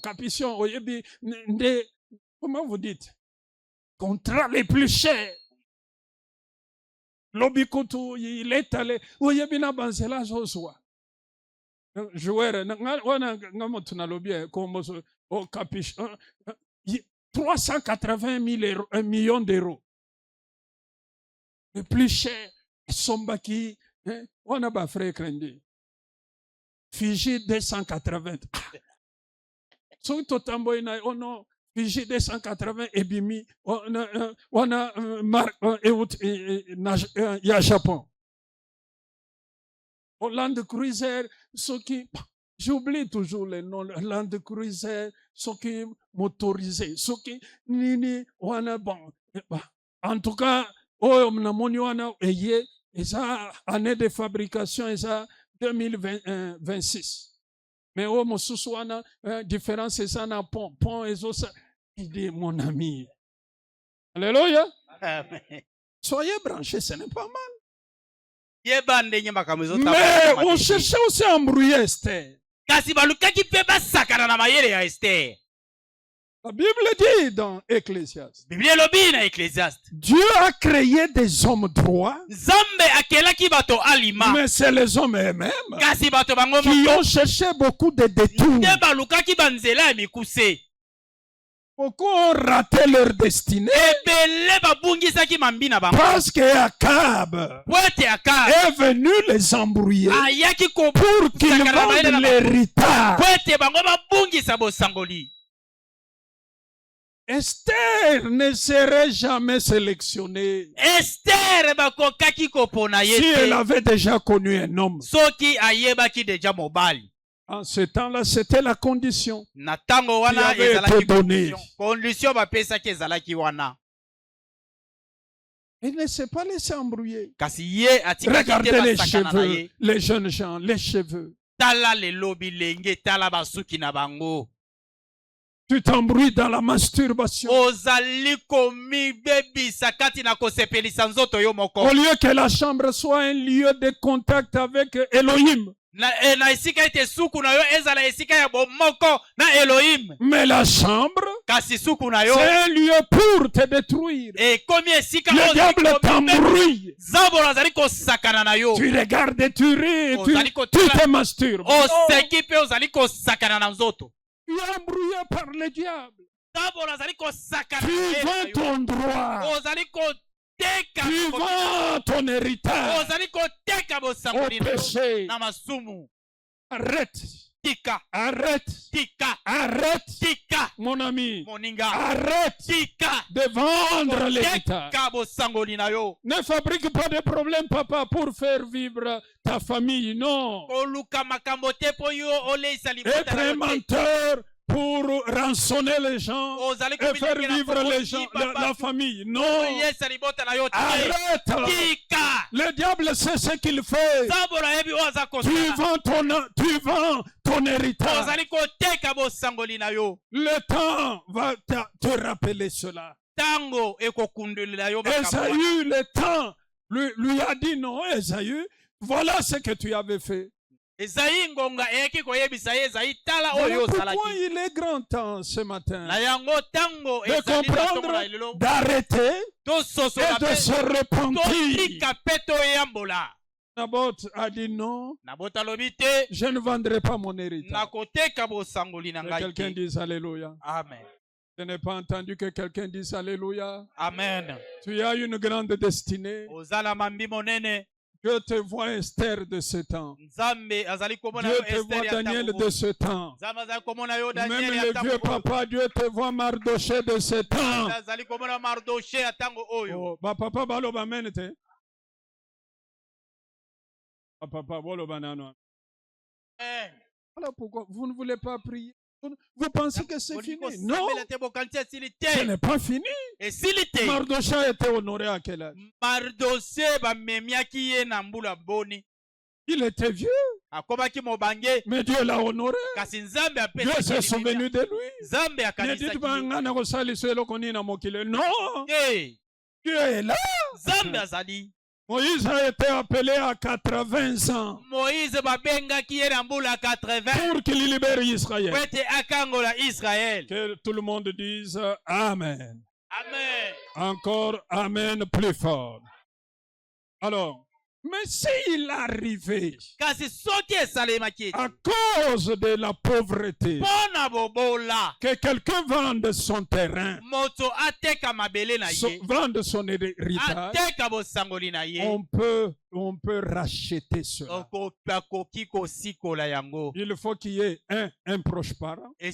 Comment vous dites? Contrat les plus chers. Lobikoto, il est allé. Oui, il y a banzela Joshua. Joueur, on 380 millions d'euros. Le plus cher, Sombaki, on a pas frère Krendi. Fiji 280. Son totambo ina ono Fiji 280 ebimi on a ya Japon. Land Cruiser, ceux qui j'oublie toujours les noms, Land Cruiser, ceux qui motorisés, ceux qui nini wana bon. En tout cas, mnamoni wana eye esa année de fabrication esa 2026. Mais au Moussousouana, différence c'est ça na pont et ça. Il dit mon ami. Alléluia. Soyez branchés, ce n'est pas mal. Mais on cherchait aussi à embrouiller Esther. La Bible dit dans Ecclésiaste, Dieu a créé des hommes droits, mais c'est les hommes eux-mêmes qui ont cherché beaucoup de détours. Beaucoup ont raté leur destinée parce qu'Akab est venu les embrouiller pour qu'ils vendent l'héritage. Esther ne serait jamais sélectionnée si elle avait déjà connu un homme. En ce temps-là, c'était la condition qui avait été donnée. Il ne s'est pas laissé embrouiller. Regardez les cheveux, les jeunes gens, les cheveux. Tu t'embrouilles dans la masturbation. Au lieu que la chambre soit un lieu de contact avec Elohim. Mais la chambre, c'est un lieu pour te détruire. Le diable t'embrouille. Tu regardes et tu ris, tu te masturbes. Tu es embrouillé par le diable. Tu vends ton droit. Tu vends ton héritage au péché. Arrête. Arrête. Mon ami. Arrête de vendre l'héritage. Ne fabrique pas de problèmes, papa, pour faire vivre ta famille. Non. Être un menteur pour rançonner les gens et faire vivre les gens, la famille. Non. Arrête. Le diable sait ce qu'il fait. Tu vends ton héritage. Le temps va te rappeler cela. Esaü, le temps lui a dit non, Esaü, voilà ce que tu avais fait. Voilà pourquoi il est grand temps ce matin de comprendre, d'arrêter et de se repentir. Naboth a dit non, je ne vendrai pas mon héritage. Que quelqu'un dise Alléluia. Amen. Je n'ai pas entendu que quelqu'un dise Alléluia. Amen. Tu as une grande destinée. Dieu te voit Esther de ce temps. Dieu te voit Daniel de ce temps. Même le vieux papa, Dieu te voit Mardoché de ce temps. Oh, papa, Ah, papa, voilà, banano. Amen. Voilà pourquoi vous ne voulez pas prier. Vous pensez que c'est fini? Non, ce n'est pas fini. Mardochée a été honoré à quel âge? Il était vieux. Mais Dieu l'a honoré. Dieu s'est souvenu de lui. Ne dites pas ngana ko saliso eloko nini na mokili. Non. Dieu est là. Moïse a été appelé à 80 ans pour qu'il libère Israël. Que tout le monde dise Amen. Amen. Encore Amen plus fort. Alors, mais s'il arrivait à cause de la pauvreté que quelqu'un vende son terrain, vende son héritage, on peut racheter cela. Il faut qu'il y ait un proche parent. Deux,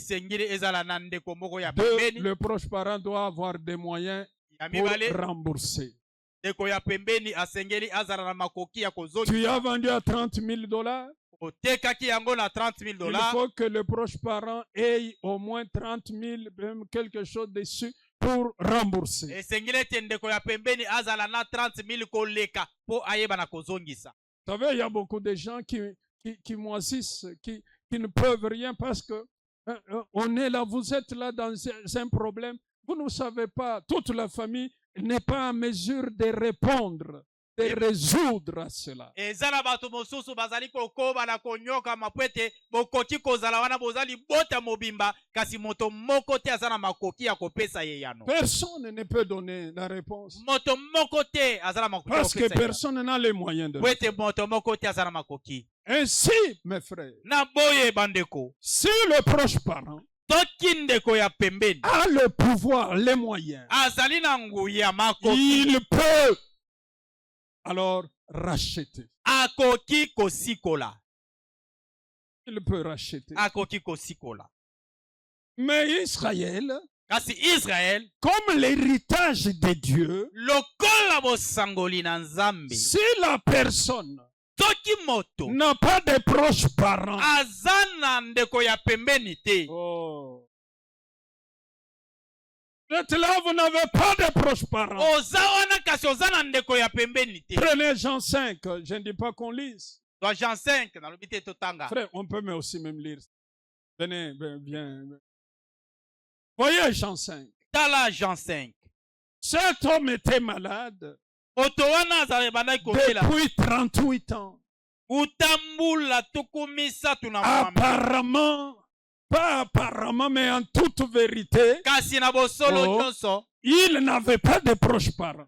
le proche parent doit avoir des moyens pour rembourser. Tu as vendu à $30,000. Il faut que le proche parent ait au moins 30,000, même quelque chose dessus pour rembourser. Vous savez, il y a beaucoup de gens qui moisissent, qui ne peuvent rien parce que on est là, vous êtes là dans un problème. Vous ne savez pas, toute la famille n'est pas en mesure de répondre, de résoudre à cela. Personne ne peut donner la réponse. Parce que personne n'a les moyens de le faire. Ainsi, mes frères, si le proche parent a le pouvoir, les moyens, il peut alors racheter. Il peut racheter. Mais Israël, comme l'héritage de Dieu, si la personne n'a pas de proches parents, oh. Vous êtes là, vous n'avez pas de proches parents. Prenez Jean 5, je ne dis pas qu'on lise. Jean 5, frère, on peut aussi même lire. Venez, viens. Voyez Jean 5. Jean 5. Cet homme était malade depuis 38 ans. Apparemment, pas apparemment, mais en toute vérité, il n'avait pas de proches parents.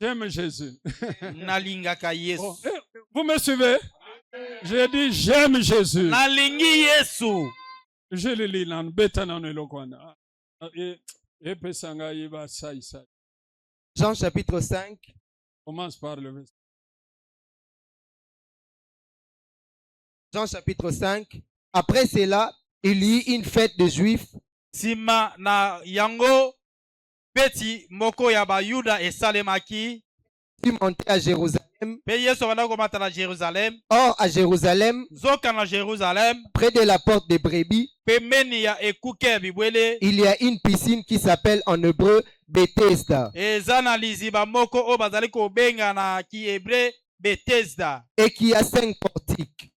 J'aime Jésus. Oh, vous me suivez? J'ai dit j'aime Jésus. Je le lis là. Jean chapitre 5. Commence par le verset. Jean chapitre 5. Après cela, il y eut une fête des Juifs. Sima na yango peti moko ya bayuda esalemaki. Il montait à Jérusalem. Or à Jérusalem, près de la porte des brebis, il y a une piscine qui s'appelle en hébreu Bethesda. Et qui a 5 portiques.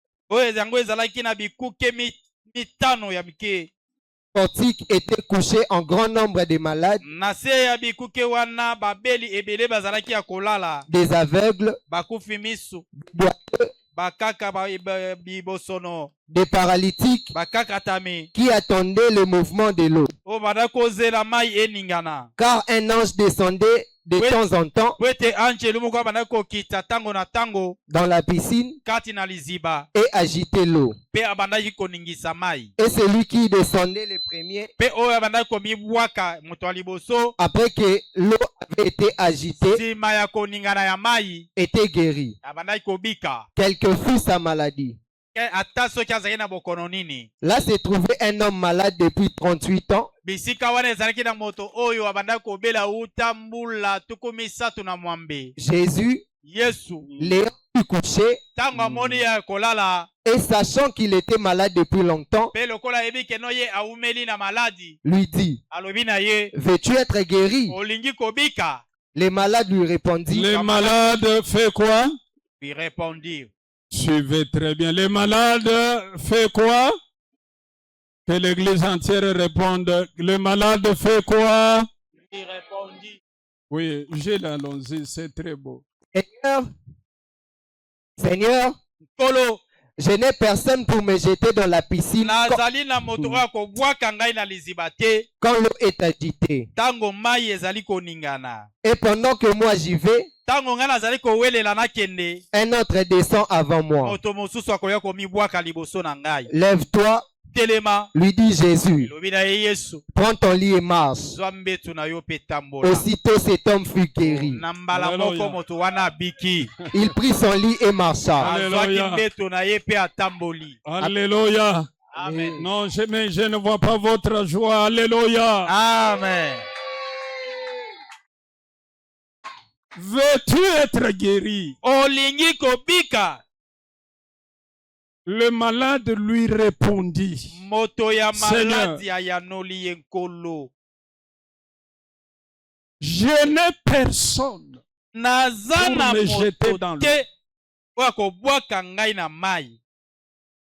Portique était couché en grand nombre de malades, des aveugles, des paralytiques qui attendaient le mouvement de l'eau. Car un ange descendait de temps en temps dans la piscine et agitait l'eau. Et celui qui descendait le premier, après que l'eau avait été agitée, était guéri, quelle que fût sa maladie. Là se trouvait un homme malade depuis 38 ans. bisika wana ezalaki na moto oyo abanda kobela uta mbula tuku misatu na mwambe. Jésus, Yesu, l'ayant vu coucher, tango amoni ya kolala, et sachant qu'il était malade depuis longtemps, pe lokola yebi keno ye aumeli na maladi, lui dit, alobi na ye, veux-tu être guéri? olingi kobika? Les malades lui répondirent, Les malades fait quoi? Lui répondirent. Suivez très bien. Les malades fait quoi? Que l'église entière réponde. Les malades fait quoi? Il répondit. Oui, Gilles, allons-y, c'est très beau. Seigneur, Kolo, je n'ai personne pour me jeter dans la piscine nazali na moto oyo akobwaka ngai na liziba te quand l'eau est agitée. tango mai ezali koningana. Et pendant que moi j'y vais, Tango ngai nazali kowelela nakende, un autre descend avant moi. moto mosusu akoya komibwaka liboso na ngai. Lève-toi, Telema, lui dit Jésus, elobi na ye Yesu, prends ton lit et marche. zwa mbetu na yo pe tambola. Aussitôt cet homme fut guéri. Na mbala Alléluia. moko moto wana abiki. Il prit son lit et marcha. Alléluia. Azwaki mbetu na ye pe atamboli. Alléluia. Amen. Non, mais je ne vois pas votre joie. Alléluia. Amen. Veux-tu être guéri? Olingi kobika? Le malade lui répondit. Moto ya Seigneur, maladi ayanoli ye nkolo. je n'ai personne Naza pour na me jeter moto dans l'eau. te oyo akobwaka ngai na mai.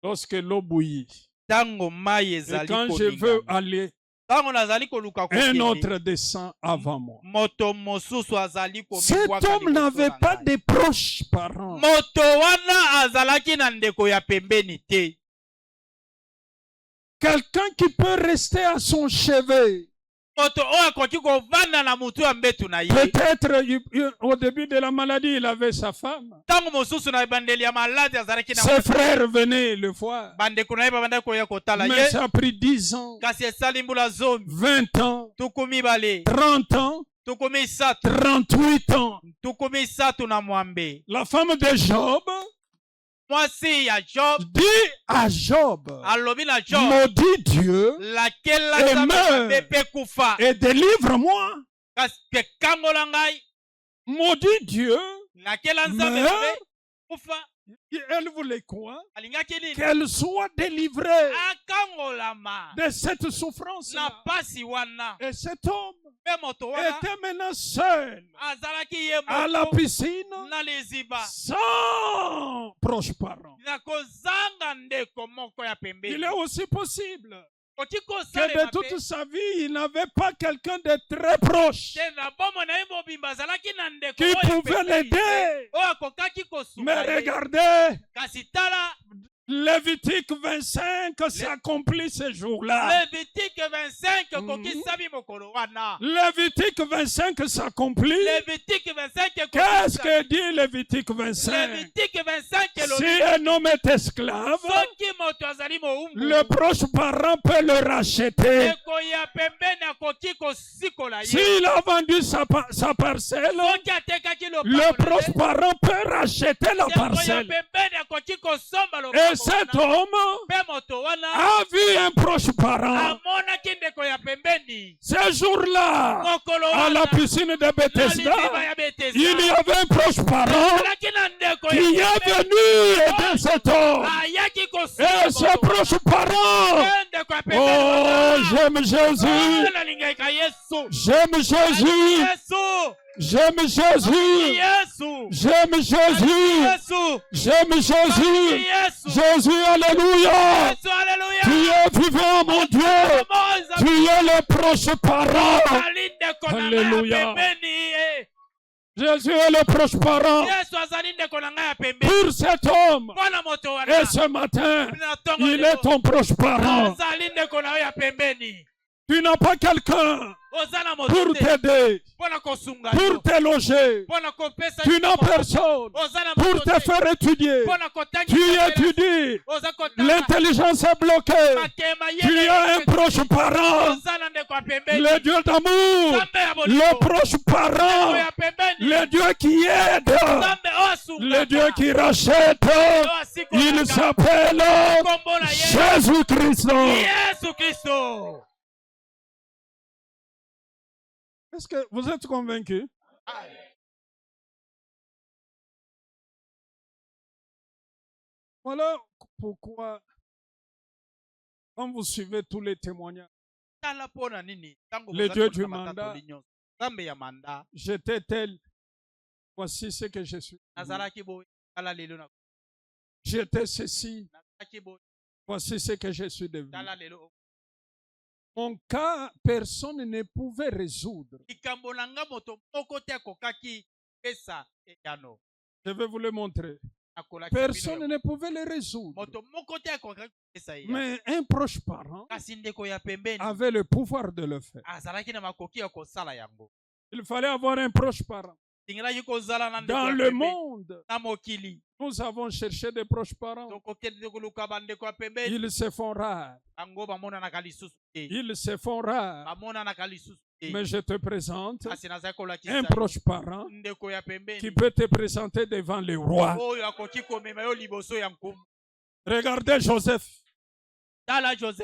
Lorsque l'eau bouillit. Tango mai Et ezali quand je veux koningana. aller, Tango nazali koluka un kokende, autre descend avant moi. moto mosusu azali Cet komibwaka homme liboso n'avait na pas ngai. de proches parents. Moto wana azalaki na ndeko ya pembeni te. Quelqu'un qui peut rester à son chevet. Moto oyo akoki kovanda na mutu ya mbetu na ye. Peut-être au début de la maladie, il avait sa femme. Tango mosusu na ebandeli ya maladi azalaki na Ses frères venaient le voir. bandeko na ye babandaki koya kotala Mais ye. ça a pris 10 ans, Kasi esali mbula zomi, 20 ans, tuku mibale, 30 ans, tuku misatu, 38 ans. tuku misatu na mwambe. La femme de Job Mwasi ya Job dit à Job, alobi na Job, maudit Dieu lakela Et nzambe meurt. mabe pe kufa, et délivre-moi. kasi pe kangola ngai. Maudit Dieu. Lakela nzambe Meurt. mabe kufa. Elle voulait quoi? Alingaki nini? Qu'elle soit délivrée Akangolama de cette souffrance. na pasi wana. Et cet homme Pe moto wana était maintenant seul azalaki ye à la moko piscine na liziba sans proche parent. na kozanga ndeko moko ya pembeni. Il est aussi possible Oki que kosalema de toute pe sa vie, il n'avait pas quelqu'un de très proche te na bomoi na ye mobimba azalaki na ndeko qui oyo pouvait pembeni te, l'aider. oyo akokaki Mais kosunga ye. regardez, Kasi tala Lévitique 25 s'accomplit ce jour-là. Lévitique 25 kokisami mokolo wana. Lévitique 25 s'accomplit. Lévitique 25 Qu'est-ce que dit Lévitique 25? Lévitique 25 Si elobi un homme est esclave, soki moto azali moumbu, le proche parent peut le racheter. ndeko ya pembeni akoki kosikola ye. S'il a vendu sa parcelle, Soki atekaki le lopango na proche ye, parent peut racheter la ndeko ya parcelle. pembeni akoki kosomba Et lopango cet wana. homme Pe moto wana a vu un proche parent. amonaki ndeko ya pembeni Ce jour-là, mokolo à la wana piscine de na Bethesda, liziba ya Bethesda. il y avait un proche parent Azalaki na ndeko qui ya est pembeni venu aider cet homme. ayaki Et kosomba ce moto proche wana. parent, Pe ndeko ya pembeni oh, wana. j'aime Jésus, Nalingaka Yesu. j'aime Jésus, Yesu. j'aime Jésus, Yesu. j'aime Jésus, Yesu. j'aime Jésus, Yesu. Jésus, alléluia. Yesu, alléluia. Tu es vivant, mon Dieu, tu es le proche parent. Alléluia. Jésus est le proche parent pour cet homme. Et ce matin, il est ton proche parent. Tu n'as pas quelqu'un pour t'aider, pour te loger. Tu n'as personne pour te faire étudier. Tu étudies. L'intelligence est bloquée. Tu as un proche parent. Le Dieu d'amour. Le proche parent. Le Dieu qui aide. Le Dieu qui rachète. Il s'appelle Jésus-Christ. Yesu Kristo. Est-ce que vous êtes convaincus? Voilà pourquoi, quand vous suivez tous les témoignages, le Dieu du mandat, j'étais tel, voici ce que je suis. J'étais ceci, voici ce que je suis devenu. Mon cas, personne ne pouvait résoudre. Je vais vous le montrer. Personne ne pouvait le résoudre. Mais un proche parent avait le pouvoir de le faire. Il fallait avoir un proche parent. Dans le monde, nous avons cherché des proches parents. Ils se font rares. Ils se font rares. Mais je te présente un proche parent qui peut te présenter devant le roi. Regardez Joseph.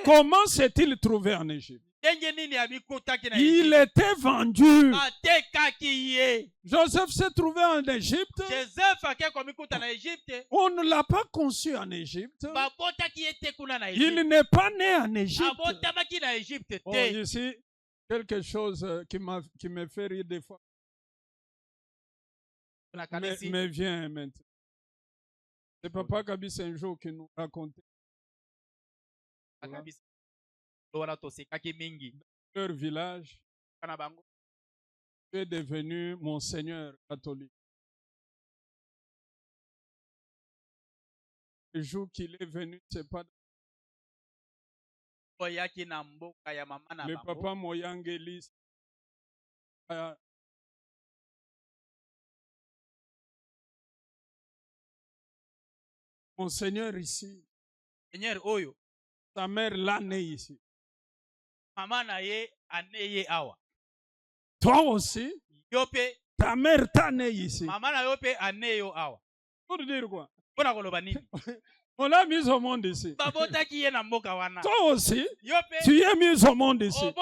Comment s'est-il trouvé en Égypte? Il était vendu. Joseph s'est trouvé en Égypte. On ne l'a pas conçu en Égypte. Il n'est pas né en Égypte. Oh, ici, quelque chose qui me fait rire des fois. Mais viens maintenant. C'est Papa Kabis un jour qui nous racontait. Leur village, tu es devenu monseigneur catholique. Le jour qu'il est venu, c'est pas le papa Moyangelis. Monseigneur ici. Seigneur Oyo. Sa mère l'a né ici. Toi aussi, ta mère t'a né ici. Pour dire quoi? On l'a mis au monde ici. Toi aussi, tu es mis au monde ici.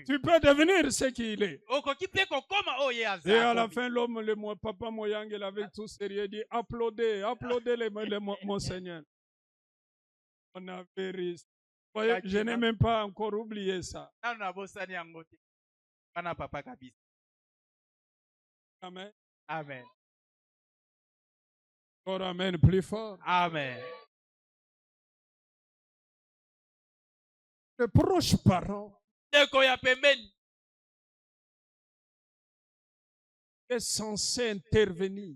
Tu peux devenir ce qu'il est. Et à la fin, l'homme, le papa Moyang, il avait tout sérieux dit applaudez, applaudez mon Seigneur. On avait risque. Voyez, je n'ai même pas encore oublié ça. Amen. Amen. Encore amen, plus fort. Amen. Le proche parent est censé intervenir.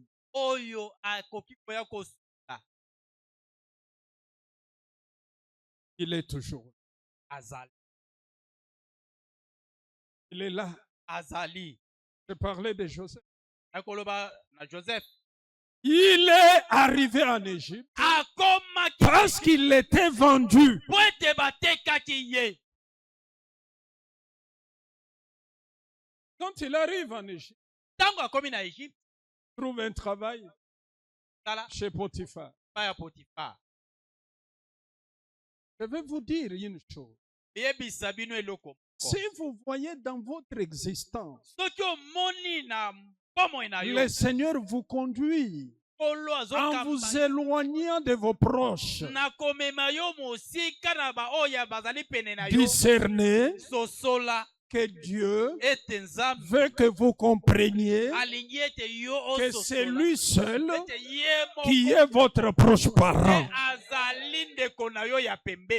Il est toujours Azali. Il est là. Azali. Je parlais de Joseph. Joseph. Il est arrivé en Égypte parce qu'il était vendu. Quand il arrive en Égypte, il trouve un travail chez Potiphar. Je vais vous dire une chose. Si vous voyez dans votre existence, le Seigneur vous conduit en vous éloignant de vos proches. Discernez que Dieu veut que vous compreniez que c'est lui seul qui est votre proche parent.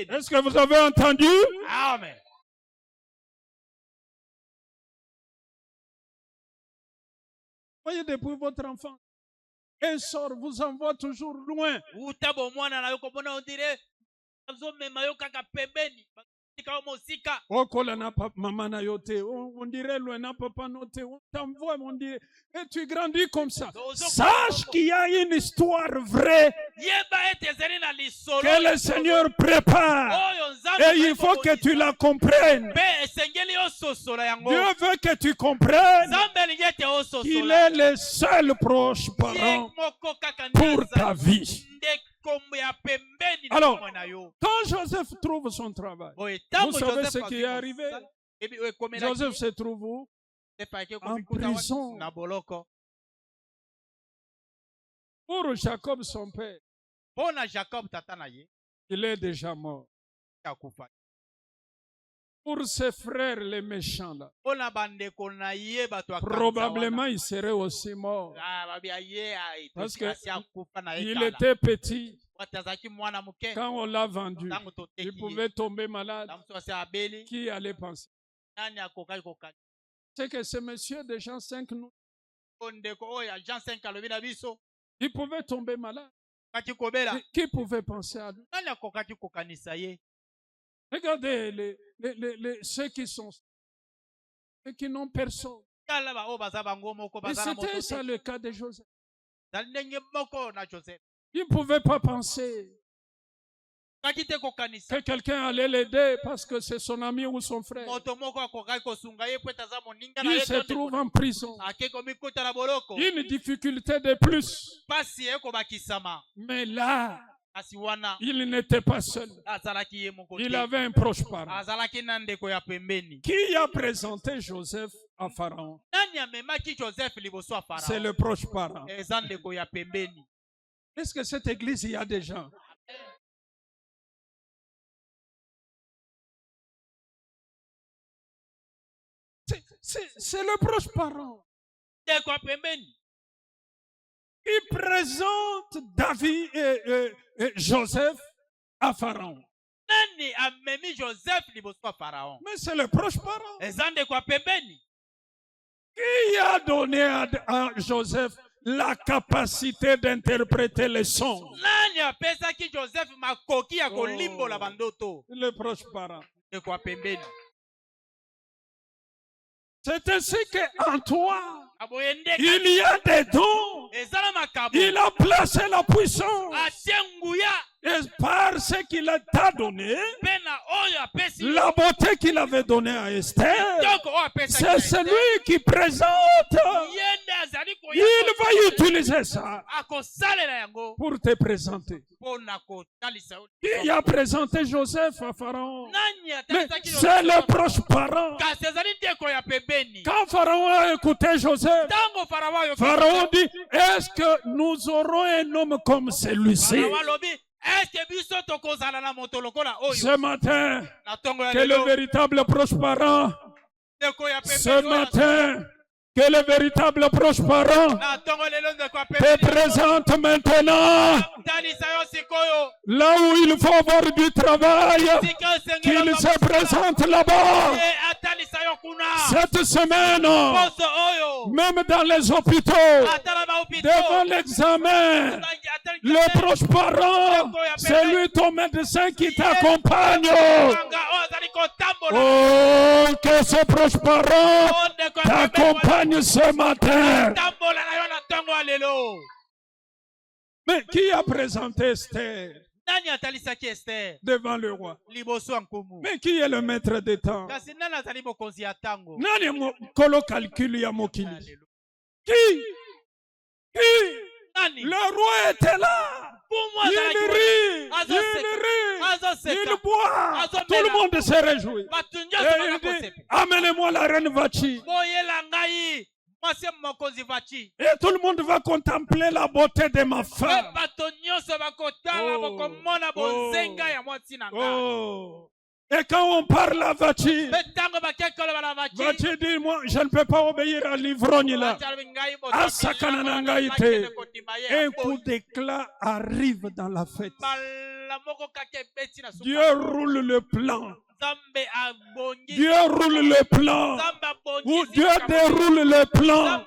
Est-ce que vous avez entendu? Amen. Voyez, depuis votre enfant, un sort vous envoie toujours loin. On dirait loin, papa noté, on t'envoie, on dirait, et tu grandis comme ça. Sache qu'il y a une histoire vraie que le Seigneur prépare. Et il faut que tu la comprennes. Dieu veut que tu comprennes qu'il est le seul proche parent pour ta vie. Alors, quand Joseph trouve son travail, vous savez ce qui est arrivé? Joseph se trouve où? En prison. Pour Jacob, son père, il est déjà mort. Pour ses frères, les méchants, là, probablement il serait aussi mort. Parce qu'il était petit. Quand on l'a vendu, il pouvait tomber malade. Qui allait penser? C'est que ce monsieur de Jean 5 nous. Il pouvait tomber malade. Qui pouvait penser à lui? Regardez ceux qui sont, ceux qui n'ont personne. Et c'était ça le cas de Joseph. Il ne pouvait pas penser que quelqu'un allait l'aider parce que c'est son ami ou son frère. Il se trouve en prison. Une difficulté de plus. Mais là, il n'était pas seul. Il avait un proche parent qui a présenté Joseph à Pharaon. C'est le proche parent. Est-ce que cette église, il y a des gens? C'est le proche parent qui présente David et Joseph à Pharaon. Mais c'est le proche parent qui a donné à Joseph la capacité d'interpréter les sons. Le proche parent. C'est ainsi qu'en toi, il y a des dons. Il a placé la puissance. Et par ce qu'il t'a donné, la beauté qu'il avait donnée à Esther, c'est celui qui présente. Il va utiliser ça pour te présenter. Qui a présenté Joseph à Pharaon? Mais c'est le proche parent. Quand Pharaon a écouté Joseph, Pharaon dit, est-ce que nous aurons un homme comme celui-ci? Ce matin, que le véritable proche parent, ce matin, que le véritable proche parent te présente maintenant là où il faut avoir du travail, qu'il se présente là-bas. Cette semaine, même dans les hôpitaux, devant l'examen, le proche parent, c'est lui ton médecin qui t'accompagne. Oh, que ce proche parent t'accompagne ce matin. Mais qui a présenté Esther devant le roi? Mais qui est le maître des temps? Nani kolo calcul ya mokili? Qui? Le roi était là. Il rit, il boit. Tout le monde se réjouit. Et il dit, amenez-moi la reine Vachi. Et tout le monde va contempler la beauté de ma femme. Et quand on parle à Vachi, Vachi dit, moi, je ne peux pas obéir à l'ivrogne là. Un coup d'éclat arrive dans la fête. Dieu roule le plan. Dieu roule le plan. Ou Dieu déroule le plan.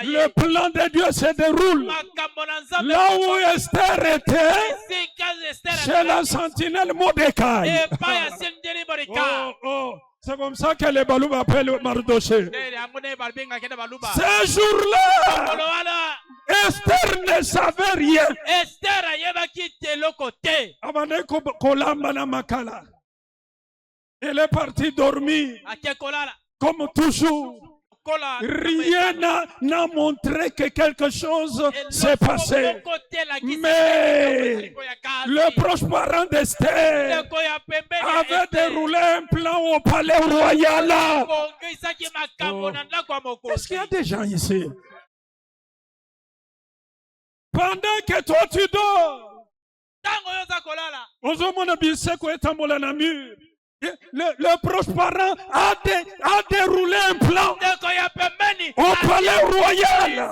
Le plan de Dieu se déroule. Là où Esther était, chez la sentinelle Mordecai. C'est comme ça que les Balou appellent Mardoché. Ce jour-là, Esther ne savait rien. Elle est partie dormir. Comme toujours. Rien n'a montré que quelque chose s'est passé. Mais le proche parent d'Esther avait déroulé un plan au palais royal. Est-ce qu'il y a des gens ici? Pendant que toi tu dors, le proche parent a déroulé un plan au palais royal.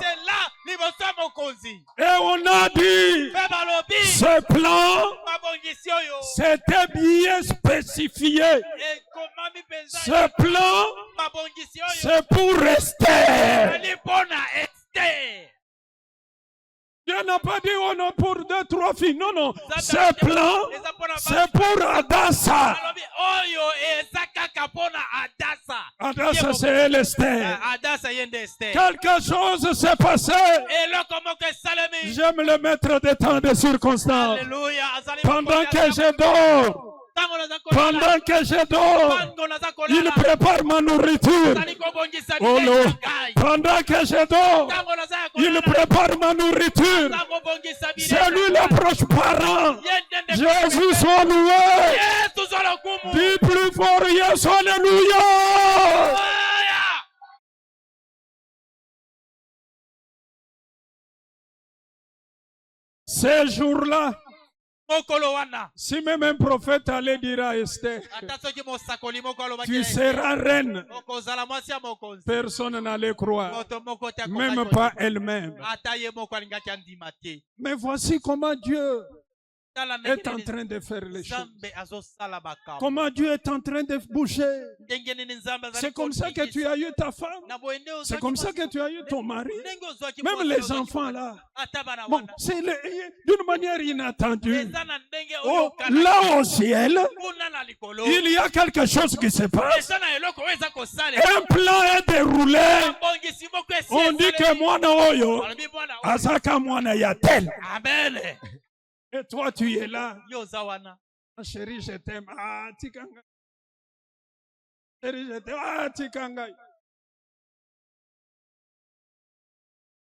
Et on a dit, ce plan, c'était bien spécifié. Ce plan, c'est pour rester. Dieu n'a pas dit on a pour 2-3 filles. Non, non. Ce plan, c'est pour Adassa. Adassa, c'est elle, Esther. Quelque chose s'est passé. J'aime le mettre des temps de circonstances. Pendant que je dors, il prépare ma nourriture. Oh non. Pendant que je dors, il prépare ma nourriture. C'est lui le proche parent. Jésus soit loué. Dis plus fort, yes, alléluia. Ces jours-là, si même un prophète allait dire à Esther, tu seras reine, personne n'allait croire, même pas elle-même. Mais voici comment Dieu est en train de faire les choses. Comment Dieu est en train de bouger. C'est comme ça que tu as eu ta femme. C'est comme ça que tu as eu ton mari. Même les enfants là. Bon, c'est d'une manière inattendue. Oh, là au ciel, il y a quelque chose qui se passe. Un plan est déroulé. On dit que moi, Oyo, Asaka Mwana Yatel. Amen. Et toi, tu es là. Chérie, je t'aime. Ah, Tikanga. Chérie, je t'aime. Ah, Tikanga.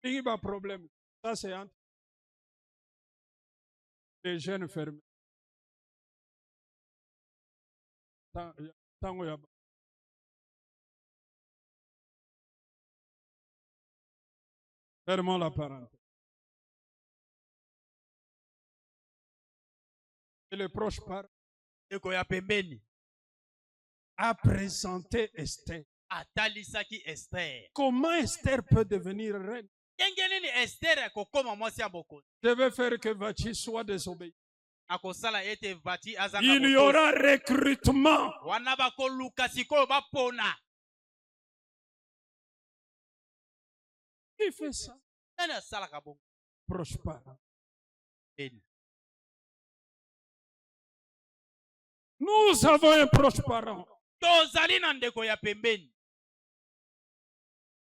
Il n'y a pas de problème. Ça, c'est entre les jeunes fermés. Fermons la parenthèse. Et le proche parent a présenté Esther. Comment Esther peut devenir reine? Je vais faire que Vachi soit désobéi. Il y aura recrutement. Qui fait ça? Proche parent. Nous avons un proche parent.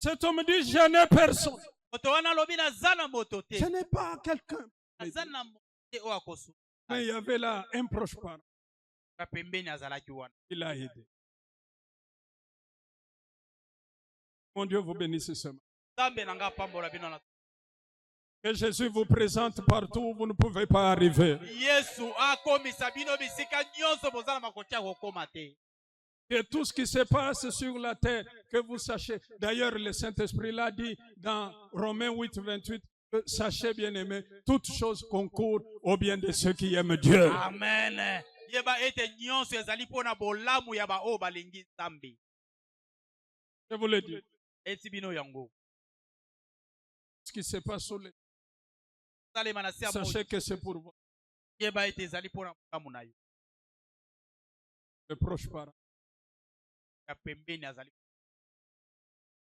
Cet homme dit, je n'ai personne. Je n'ai pas quelqu'un. Mais il y avait là un proche parent. Il a aidé. Mon Dieu vous bénisse ce matin. Que Jésus vous présente partout où vous ne pouvez pas arriver. Que tout ce qui se passe sur la terre, que vous sachiez. D'ailleurs, le Saint-Esprit l'a dit dans Romains 8, 28. Sachez, bien aimé, toutes choses concourent au bien de ceux qui aiment Dieu. Amen. Je vous le dis. Ce qui se passe sur les sachez que c'est pour vous. Le proche parent.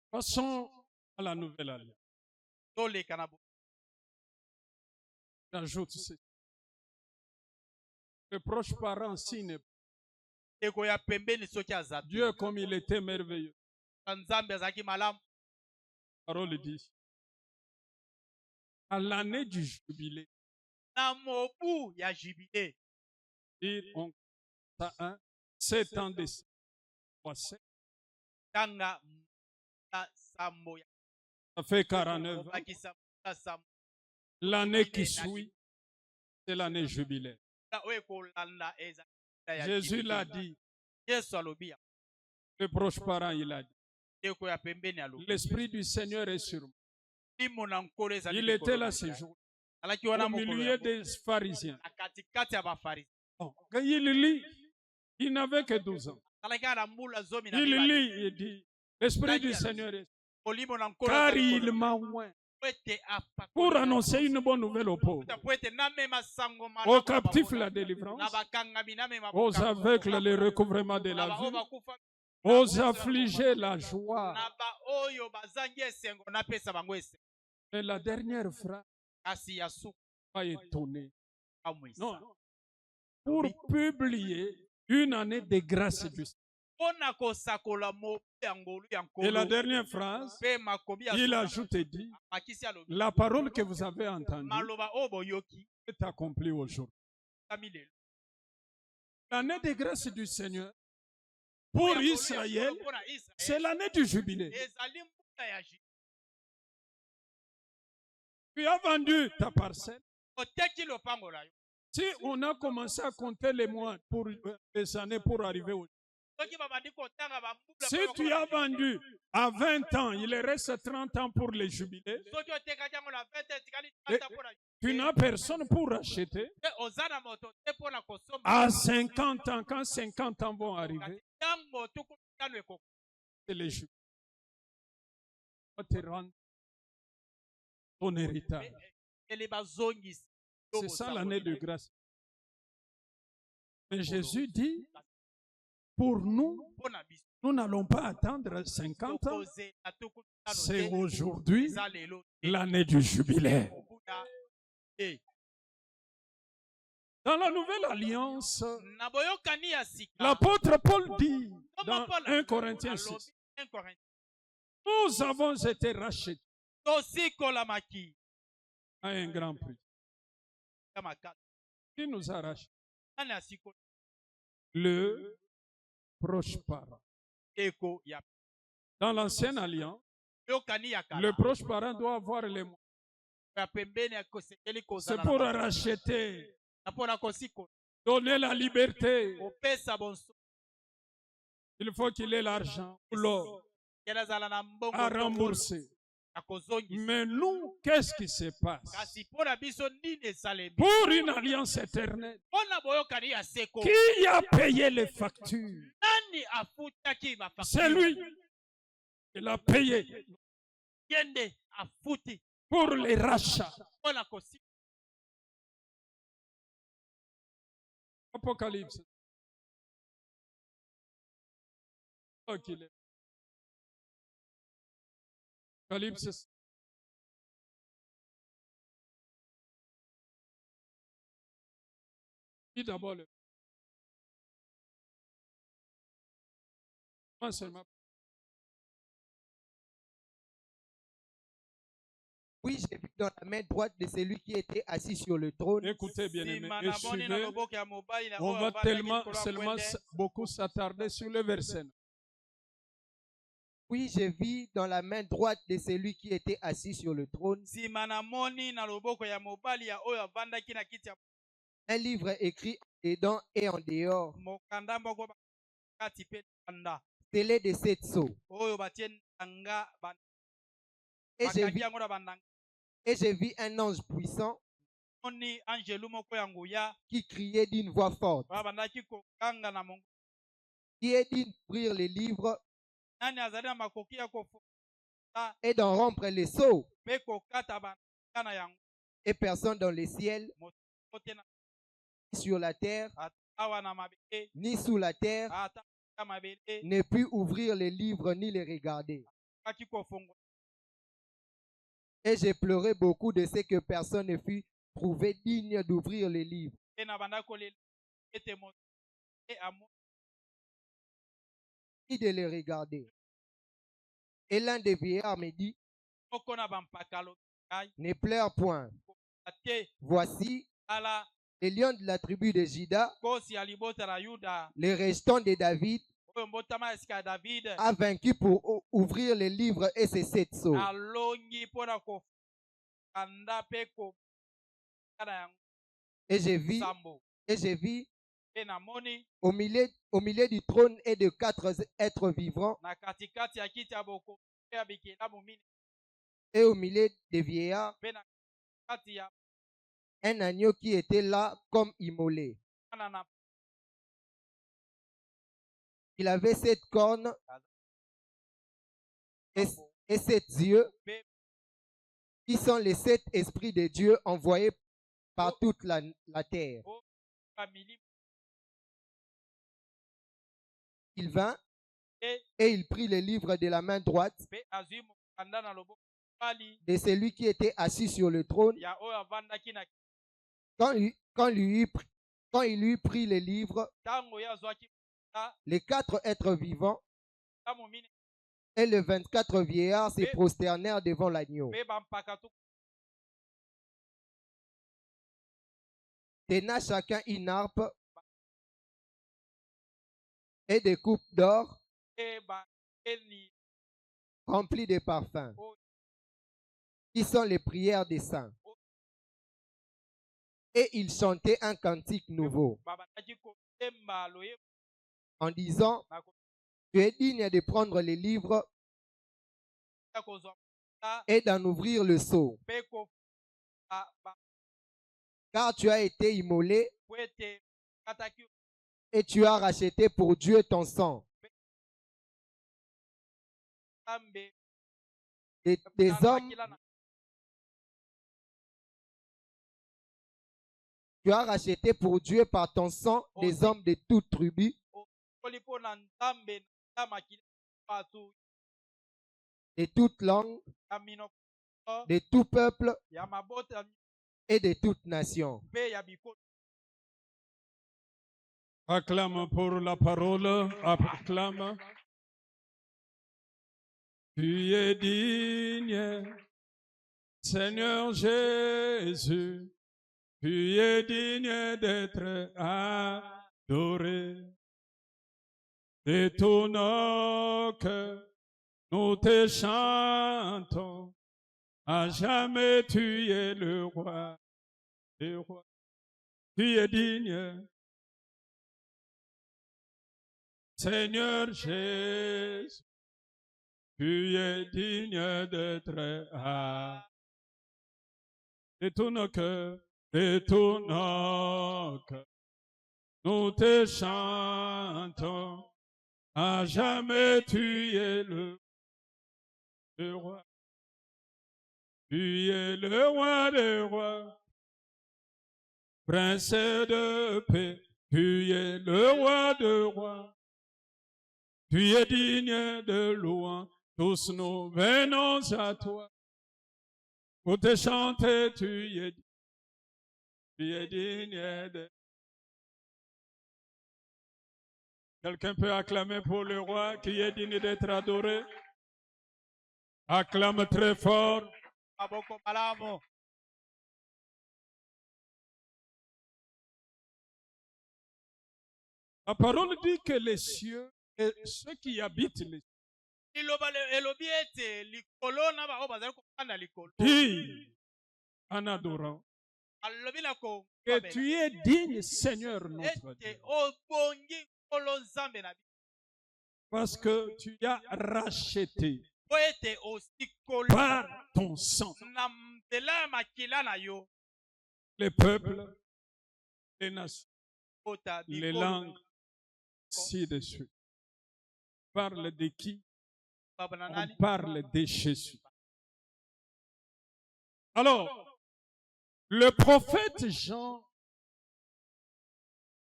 Passons à la nouvelle alliance. J'ajoute ceci. Le proche parent signe. Dieu comme il était merveilleux. La parole dit. À l'année du jubilé. On a 7 ans de Ça fait 49 ans. L'année qui suit, c'est l'année jubilaire. Jésus l'a dit. Le proche parent, il a dit. L'Esprit du Seigneur est sur moi. Il était là ce jour, au milieu des pharisiens. Bon, quand il lit, il n'avait que 12 ans. Il lit, il dit, l'Esprit du Seigneur est sur moi, car il m'a oint pour annoncer une bonne nouvelle aux pauvres, aux captifs la délivrance, aux aveugles le recouvrement de la vie, aux affligés la joie. Et la dernière phrase a étonné. Non, pour publier une année de grâce du Seigneur. Et la dernière phrase, il ajoute et dit, la parole que vous avez entendue est accomplie aujourd'hui. L'année de grâce du Seigneur, pour Israël, c'est l'année du jubilé. Tu as vendu ta parcelle. Si on a commencé à compter les mois pour les années pour arriver au... Si tu as vendu à 20 ans, il reste 30 ans pour les jubilés. Tu n'as personne pour acheter. À 50 ans, quand 50 ans vont arriver, c'est les jubilés. On te rend ton héritage. C'est ça l'année de grâce. Mais Jésus dit, pour nous, nous n'allons pas attendre 50 ans. C'est aujourd'hui l'année du jubilé. Dans la nouvelle alliance, l'apôtre Paul dit dans 1 Corinthiens 6, nous avons été rachetés à un grand prix. Qui nous a rachetés? Le proche parent. Dans l'ancienne alliance, le proche parent doit avoir les mots. C'est pour racheter, donner la liberté. Il faut qu'il ait l'argent ou l'or à rembourser. Mais nous, qu'est-ce qui se passe? Pour une alliance éternelle, qui a payé les factures? C'est lui. Il a payé pour les rachats. Apocalypse. Apocalypse. Dis d'abord le. Moi seulement. Oui, j'ai vu dans la main droite de celui qui était assis sur le trône. Écoutez bien aimé, et suivez, on va seulement beaucoup s'attarder sur le verset. Oui, j'ai vu dans la main droite de celui qui était assis sur le trône un livre écrit dedans et en dehors, scellé de 7 sceaux. Et j'ai vu un ange puissant qui criait d'une voix forte, qui est dit d'ouvrir les livres et d'en rompre les sceaux. Et personne dans les ciels, sur la terre, ni sous la terre, ne put ouvrir les livres ni les regarder. Et j'ai pleuré beaucoup de ce que personne ne fut trouvé digne d'ouvrir les livres ni de les regarder. Et l'un des vieillards me dit, ne pleure point. Voici les lions de la tribu de Juda, les restants de David, a vaincu pour ouvrir les livres et ses 7 sceaux. Et j'ai vu au milieu du trône et de 4 êtres vivants et au milieu des vieillards un agneau qui était là comme immolé. Il avait 7 cornes et 7 yeux qui sont les 7 esprits de Dieu envoyés par toute la terre. Il vint et il prit le livre de la main droite de celui qui était assis sur le trône. Quand il eut pris le livre, les 4 êtres vivants et les 24 vieillards se prosternèrent devant l'agneau, tenant chacun une harpe et des coupes d'or remplies de parfums, qui sont les prières des saints. Et ils chantaient un cantique nouveau, en disant: tu es digne de prendre les livres et d'en ouvrir le sceau, car tu as été immolé et tu as racheté pour Dieu ton sang des hommes. Tu as racheté pour Dieu par ton sang des hommes de toute tribu, de toute langue, de tout peuple et de toute nation. Acclame pour la parole, acclame. Tu es digne, Seigneur Jésus. Tu es digne d'être adoré. De tout nos cœurs, nous te chantons. À jamais tu es le roi des rois. Tu es digne, Seigneur Jésus. Tu es digne d'être adoré. De tout nos cœurs, de tout nos cœurs, nous te chantons. À jamais tu es le roi. Tu es le roi des rois, prince de paix. Tu es le roi des rois. Tu es digne de louange. Tous nous venons à toi pour te chanter. Tu es digne de... Quelqu'un peut acclamer pour le roi qui est digne d'être adoré? Acclame très fort. La parole dit que les cieux et ceux qui habitent les cieux disent en adorant que tu es digne, Seigneur notre Dieu, parce que tu as racheté par ton sang les peuples, les nations, les langues ci-dessus. Parle de qui? On parle de Jésus. Alors, le prophète Jean,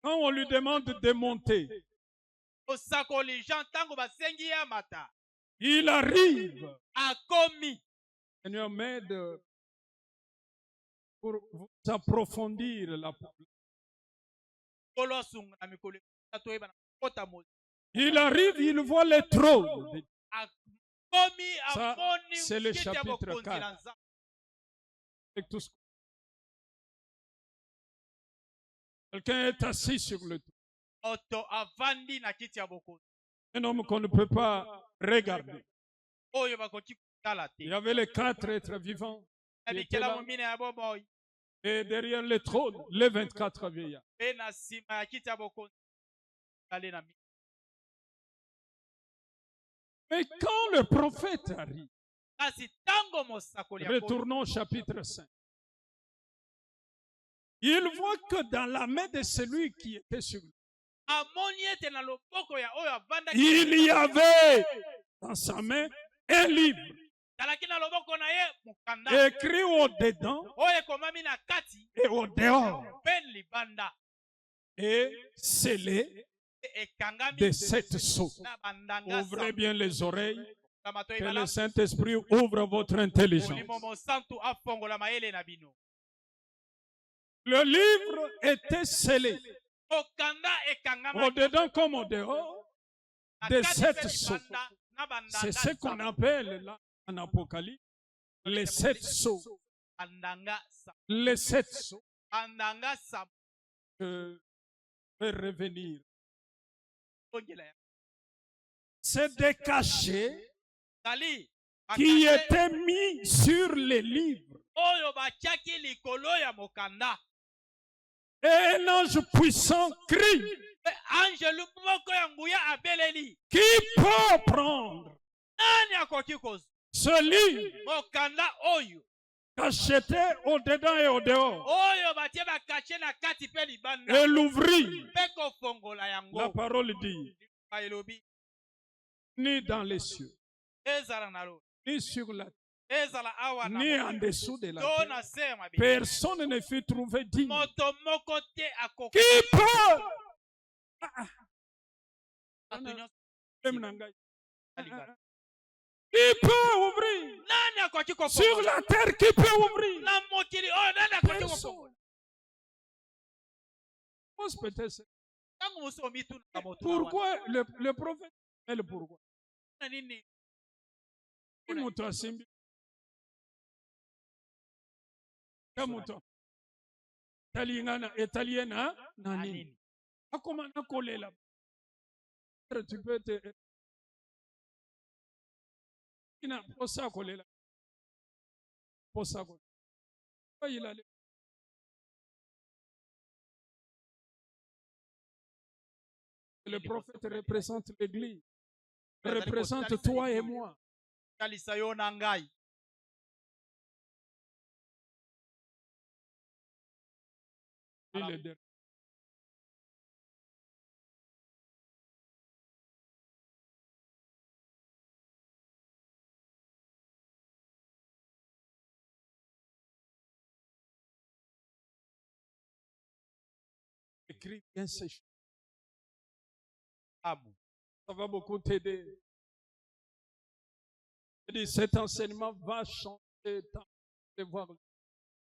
quand on lui demande de monter, il arrive. Seigneur, m'aide pour vous approfondir la parole. Il arrive, il voit les trônes. Ça, c'est le chapitre 4. Avec tout ce... Quelqu'un est assis sur le trône. Un homme qu'on ne peut pas regarder. oyo bakoki kotala Il y te. avait les 4 êtres vivants. Na qui étaient là. bikelamu mine ya bomoi Et derrière le trône, les 24 vieillards. mpe na nsima ya kiti ya bokonzi ale na Mais quand le prophète arrive, kasi ntango mosakoli ya retournons au chapitre 5. Il voit que dans la main de celui qui était sur lui, amoni ete na loboko ya oyo avandaki il y avait dans sa main un livre talaki na loboko na ye mokanda écrit au-dedans oyo ekomami na kati et au-dehors mpe libanda et scellé ekangami de 7 sceaux. na bandanga Ouvrez bien les oreilles, na matoi que le malamu Saint-Esprit ouvre votre intelligence. molimo mosantu afongola mayele na bino. Le livre était scellé mokanda ekangama au-dedans comme au-dehors na de kati 7 mpe sceaux. libanda na bandanga C'est ce qu'on appelle là, en Apocalypse les 7 sceaux. bandanga Les 7 sceaux bandanga que peut revenir. sabongela ya C'est des cachets zali qui bakashe étaient mis sur les livres. oyo batiaki likolo ya mokanda Et un ange puissant crie, mpe angelu moko ya nguya abeleli qui peut prendre nani akoki kozwa ce livre mokanda oyo cacheté au-dedans et au-dehors oyo batie bakashe na kati mpe libanda et l'ouvrir? mpe kofongola La yango parole dit, elobi ni dans les cieux, ezala na lo ni sur la terre, ezala awa na ni en mokili, dessous de la to terre. na se ya mabele Personne ne fut trouvé digne. moto moko te akoki Qui peut? bato nyonso Même Nangai. ya libanda. Qui peut ouvrir? nani akoki Sur kofongola la terre, qui peut ouvrir? na mokili oyo nani akoki Personne. kofongola Pose peut-être. ntango mosu omitunaka moto na wana. Pourquoi le prophète? Elle pourquoi? Na nini Moto asimbi. Moto. Talingana italienne na na nini? nini Akoma na kolela. Tu peux te ina posa kolela. Posa kolela. Il allait. Le prophète représente l'église. Représente toi et moi. talisa yo na ngai Il est derrière. Écris bien ces choses. amu Ça va beaucoup t'aider. Je dis, cet enseignement va changer ta voir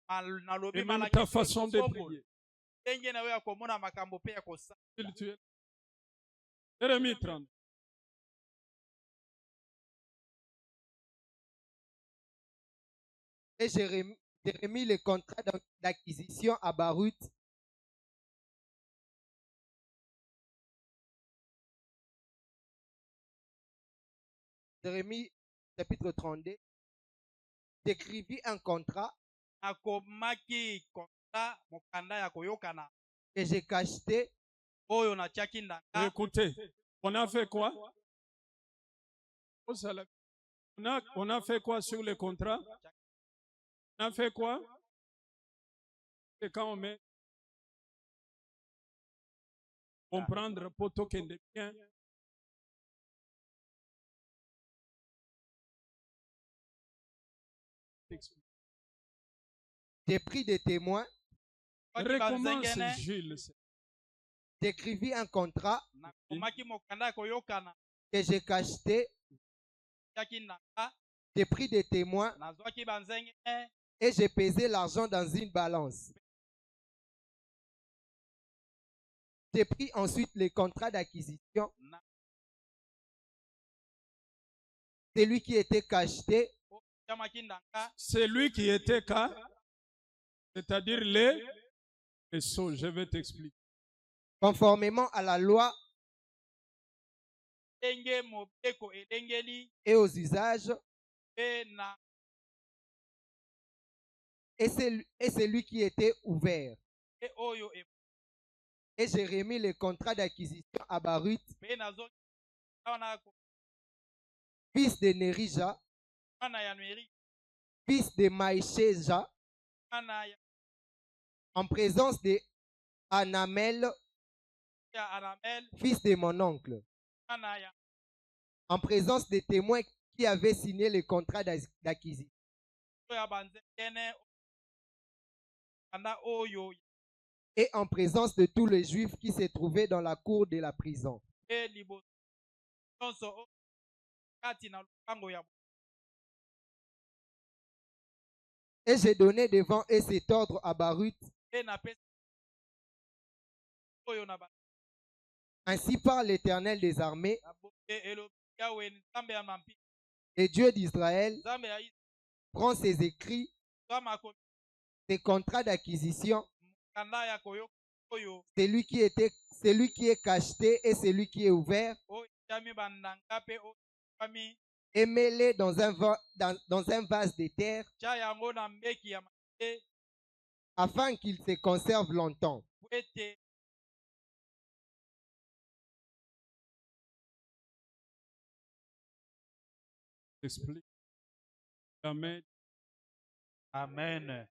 nalobi et même malaki ta façon de prier. ndenge na yo ya komona makambo mpe ya kosala Spirituel. Jérémie 30. Et j'ai remis le contrat d'acquisition à Baruth. Jérémie chapitre 32. J'écrivis un contrat nakomaki kontra mokanda ya koyokana que j'ai cacheté oyo natiaki ndanga Écoutez, on a fait quoi? On a fait quoi sur le contrat? On a fait quoi? Et quand on met comprendre pour token de bien. J'ai pris des témoins, Recommence, Jules. j'écrivis un contrat nakomaki mokanda ya koyokana que j'ai cacheté, natiaki ndanga j'ai pris des témoins nazwaki banzenge et j'ai pesé l'argent dans une balance. J'ai pris ensuite les contrats d'acquisition, celui qui était cacheté, tiamaki ndanga Celui qui était cas, c'est-à-dire les sceaux, je vais t'expliquer. conformément à la loi et aux usages, et celui qui était ouvert. Et j'ai remis le contrat d'acquisition à Baruch, fils de Nerija, fils de Maïchéja, en présence de Anamel, fils de mon oncle, en présence des témoins qui avaient signé le contrat d'acquisition. Et en présence de tous les Juifs qui se trouvaient dans la cour de la prison. Et j'ai donné devant eux cet ordre à Baruch. Ainsi parle l'Éternel des armées, le Dieu d'Israël, prend ses écrits, ses contrats d'acquisition, celui qui est cacheté et celui qui est ouvert, et mets-les dans un vase de terre, afin qu'ils se conservent longtemps. Explique. Amen. Amen.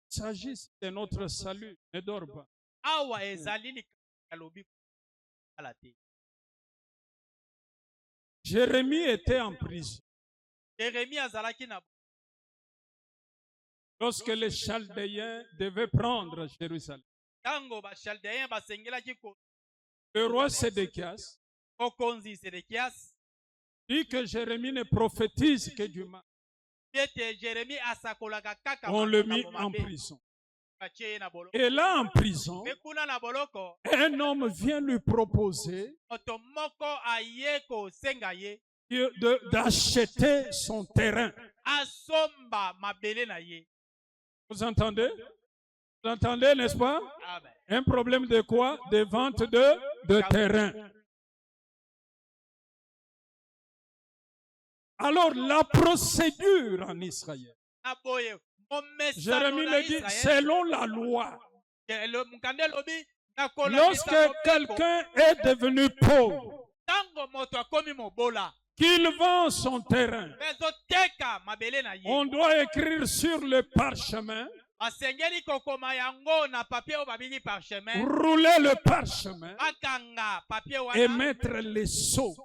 Il s'agit de notre salut. Ne dors pas. Jérémie était en prison. Lorsque les Chaldéens devaient prendre Jérusalem, le roi Sédéchias dit que Jérémie ne prophétise que du mal. On le mit en prison. Et là, en prison, un homme vient lui proposer d'acheter son terrain. Vous entendez? Vous entendez, n'est-ce pas? Un problème de quoi? De vente de terrain. Alors, la procédure en Israël, Jérémie le dit, selon la loi, lorsque quelqu'un est devenu pauvre, qu'il vend son terrain, on doit écrire sur le parchemin, rouler le parchemin et mettre les sceaux.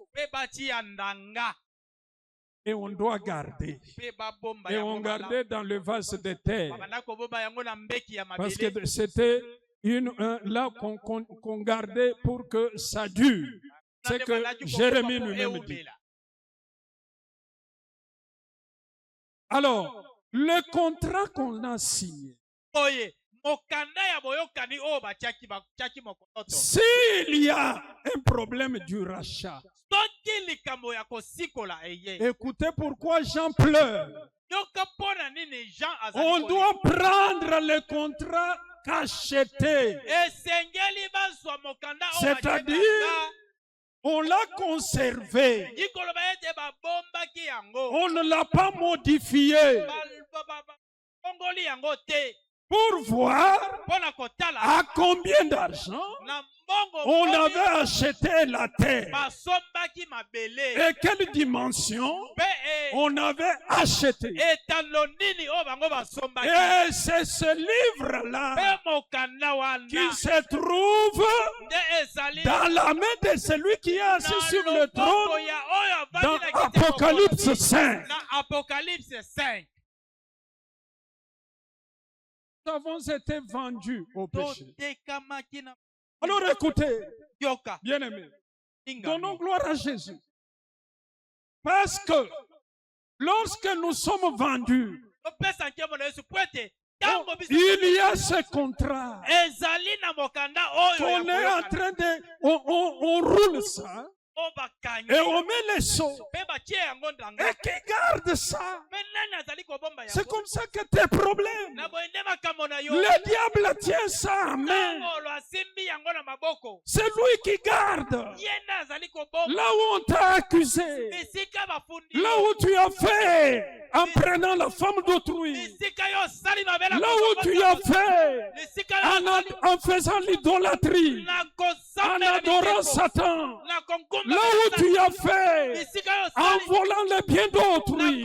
Et on doit garder. Et on gardait dans le vase de terre. Parce que c'était là qu'on gardait pour que ça dure. C'est que Jérémie lui-même dit. Alors, le contrat qu'on a signé, s'il y a un problème du rachat, écoutez pourquoi Jean pleure. On doit prendre le contrat cacheté. C'est-à-dire, on l'a conservé. On ne l'a pas modifié. Pour voir à combien d'argent on avait acheté la terre et quelle dimension on avait acheté. Et c'est ce livre-là qui se trouve dans la main de celui qui est assis sur le trône dans Apocalypse 5. Nous avons été vendus au péché. Alors écoutez, bien-aimés, donnons gloire à Jésus. Parce que lorsque nous sommes vendus, il y a ce contrat qu'on est en train de... On roule ça. et on met les seaux et qui garde ça. C'est comme ça que tes problèmes, le diable tient ça en main. C'est lui qui garde. Là où on t'a accusé, là où tu as fait en prenant la femme d'autrui, là où tu as fait en faisant l'idolâtrie, en adorant Satan, là où tu as fait en volant les biens d'autrui,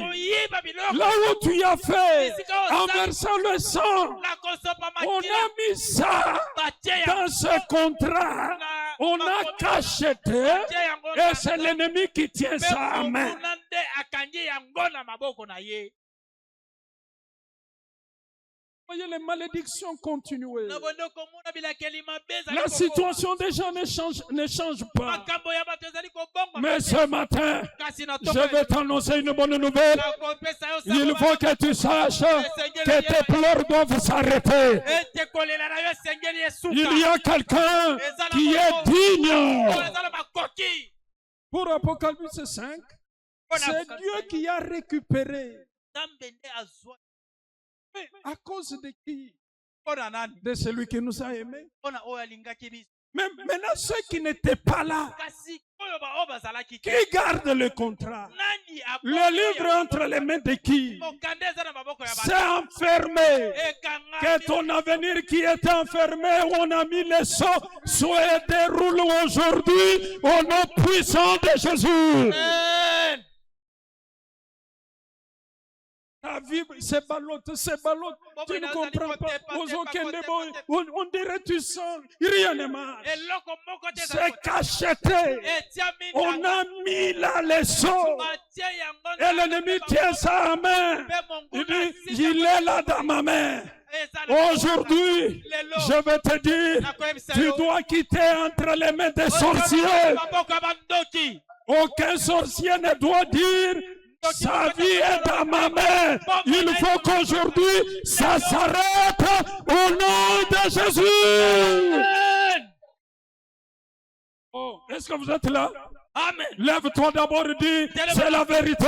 là où tu as fait en versant le sang, on a mis ça dans ce contrat, on a cacheté et c'est l'ennemi qui tient ça en main. Voyez les malédictions continuer. La situation des gens ne change pas. Mais ce matin, je vais t'annoncer une bonne nouvelle. Il faut que tu saches que tes pleurs doivent s'arrêter. Il y a quelqu'un qui est digne. Pour Apocalypse 5, c'est Dieu qui a récupéré. Mais à cause de qui? De celui qui nous a aimés. Mais maintenant, ceux qui n'étaient pas là, qui gardent le contrat, le livre entre les mains de qui? C'est enfermé. Que ton avenir qui est enfermé, où on a mis les sceaux, soit déroulé aujourd'hui au nom puissant de Jésus. Ta vie, c'est ballot. Tu ne comprends pas. On dirait tu sens, rien ne marche. C'est cacheté. On a mis là les sceaux. Et l'ennemi tient ça en main. Il dit, il est là dans ma main. Aujourd'hui, je vais te dire, tu dois quitter entre les mains des sorciers. Aucun sorcier ne doit dire, sa vie est dans ma main. Il faut qu'aujourd'hui, ça s'arrête au nom de Jésus. Oh, est-ce que vous êtes là? Amen. Lève-toi d'abord et dis, c'est la vérité.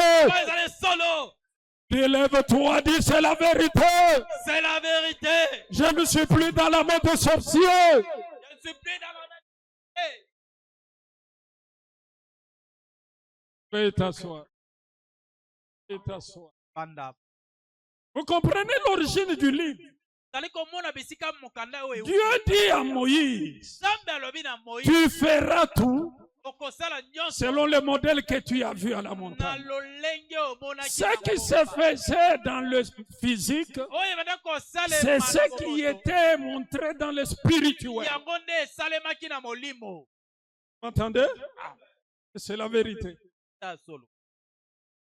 Dis, lève-toi, dis, c'est la vérité. C'est la vérité. Je ne suis plus dans la main de sorcier. Je ne suis plus dans la main de sorcier. Veuillez t'asseoir. Vous comprenez l'origine du livre? Dieu dit à Moïse, tu feras tout selon le modèle que tu as vu à la montagne. Ce qui se faisait dans le physique, c'est ce qui était montré dans le spirituel. Vous entendez? C'est la vérité.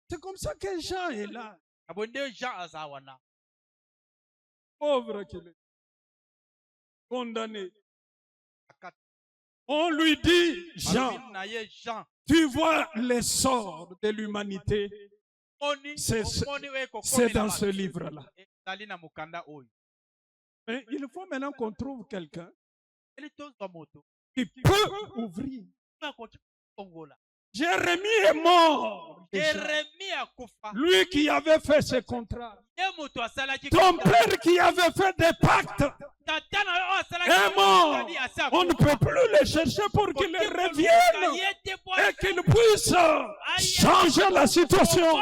C'est comme ça que Jean est là. Pauvre qu'il est. Condamné. On lui dit, Jean, tu vois les sorts de l'humanité. C'est dans ce livre-là. Mais il faut maintenant qu'on trouve quelqu'un qui peut ouvrir. Jérémie est mort. Lui qui avait fait ce contrat. Ton père qui avait fait des pactes est mort. On ne peut plus le chercher pour qu'il revienne et qu'il puisse changer la situation.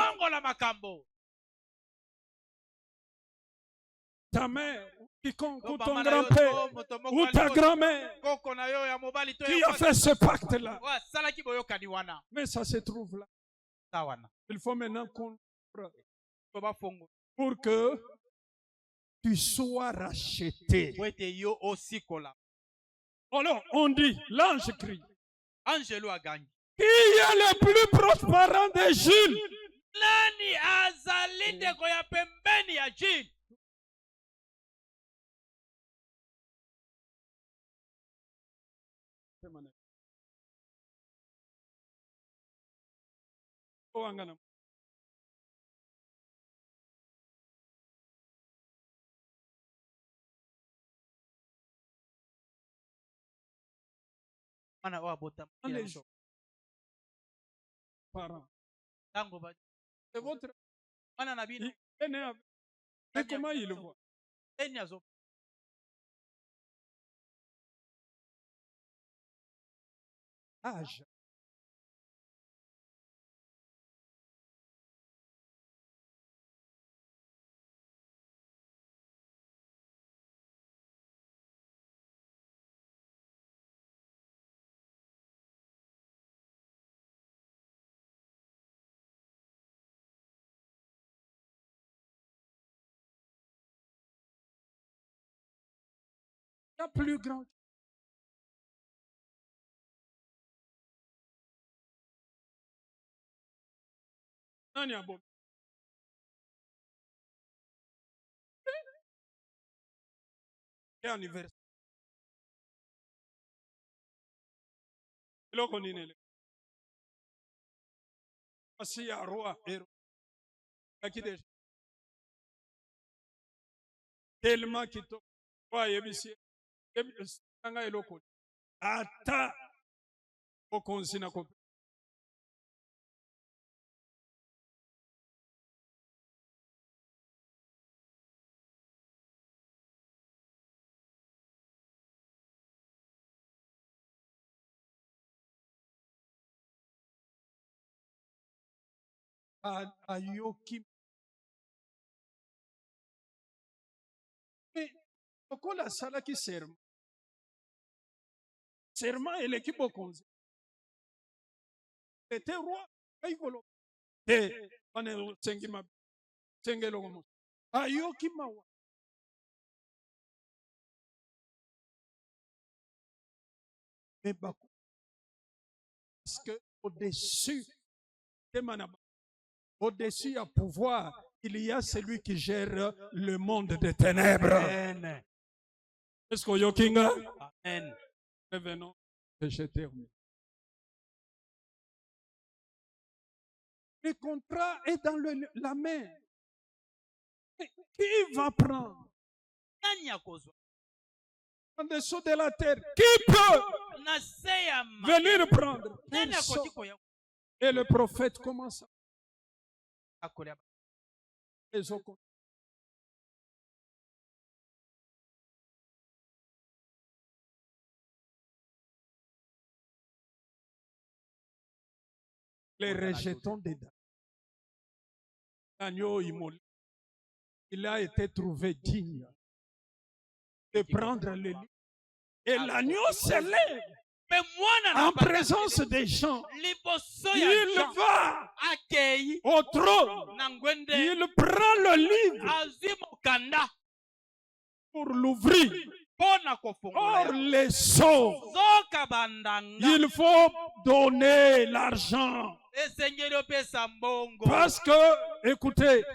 Ta mère, quiconque, ou ton grand-père, ou ta grand-mère, qui a fait ce pacte-là. Mais ça se trouve là. Il faut maintenant qu'on pour que tu sois racheté. Alors, on dit, l'ange crie. Qui est le plus prospérant de Jules? parents. Tango ba. C'est votre... Wana na bino. Il est né avec... Et comment il le voit? Enyazo. Âge. La plus grande. Nani abo? Et anniversaire. Et là, on est voici à roi héros. Qui déjà? Tellement qui te voit ici. Tanga eloko. Ata okonsina ko. Ayoki. Mais pourquoi la sala qui serment? Serment et l'équipe au conseil. C'était roi. Et on est au cinquième. Ayoki mawa. Mais parce que au-dessus des manabas, au-dessus à pouvoir, il y a celui qui gère le monde des ténèbres. Amen. Est-ce que Yokinga? Amen. Revenons et je termine. Le contrat est dans la main. Mais qui va prendre? En dessous de la terre, qui peut venir prendre? Personne. Et le prophète commence à les rejetons dedans. L'agneau immolé, il a été trouvé digne de prendre le lit. Et l'agneau se lève en présence des gens. Il va au trône. Il prend le livre pour l'ouvrir. Or, les sceaux, il faut donner l'argent. Parce que, écoutez,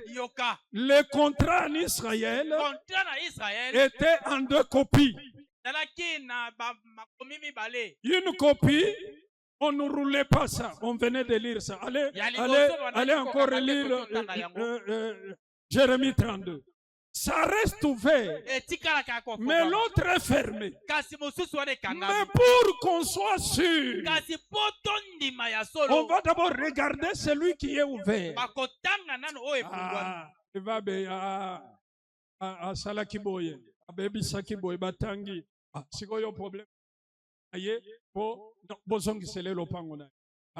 le contrat en Israël était en 2 copies. Une copie, on ne roulait pas ça. On venait de lire ça. Allez encore lire Jérémie 32. Ça reste ouvert, mais l'autre est fermé. Mais pour qu'on soit sûr, on va d'abord regarder celui qui est ouvert. Il va à Salakiboye, à Baby Sakiboye, Batangi. C'est quoi le problème?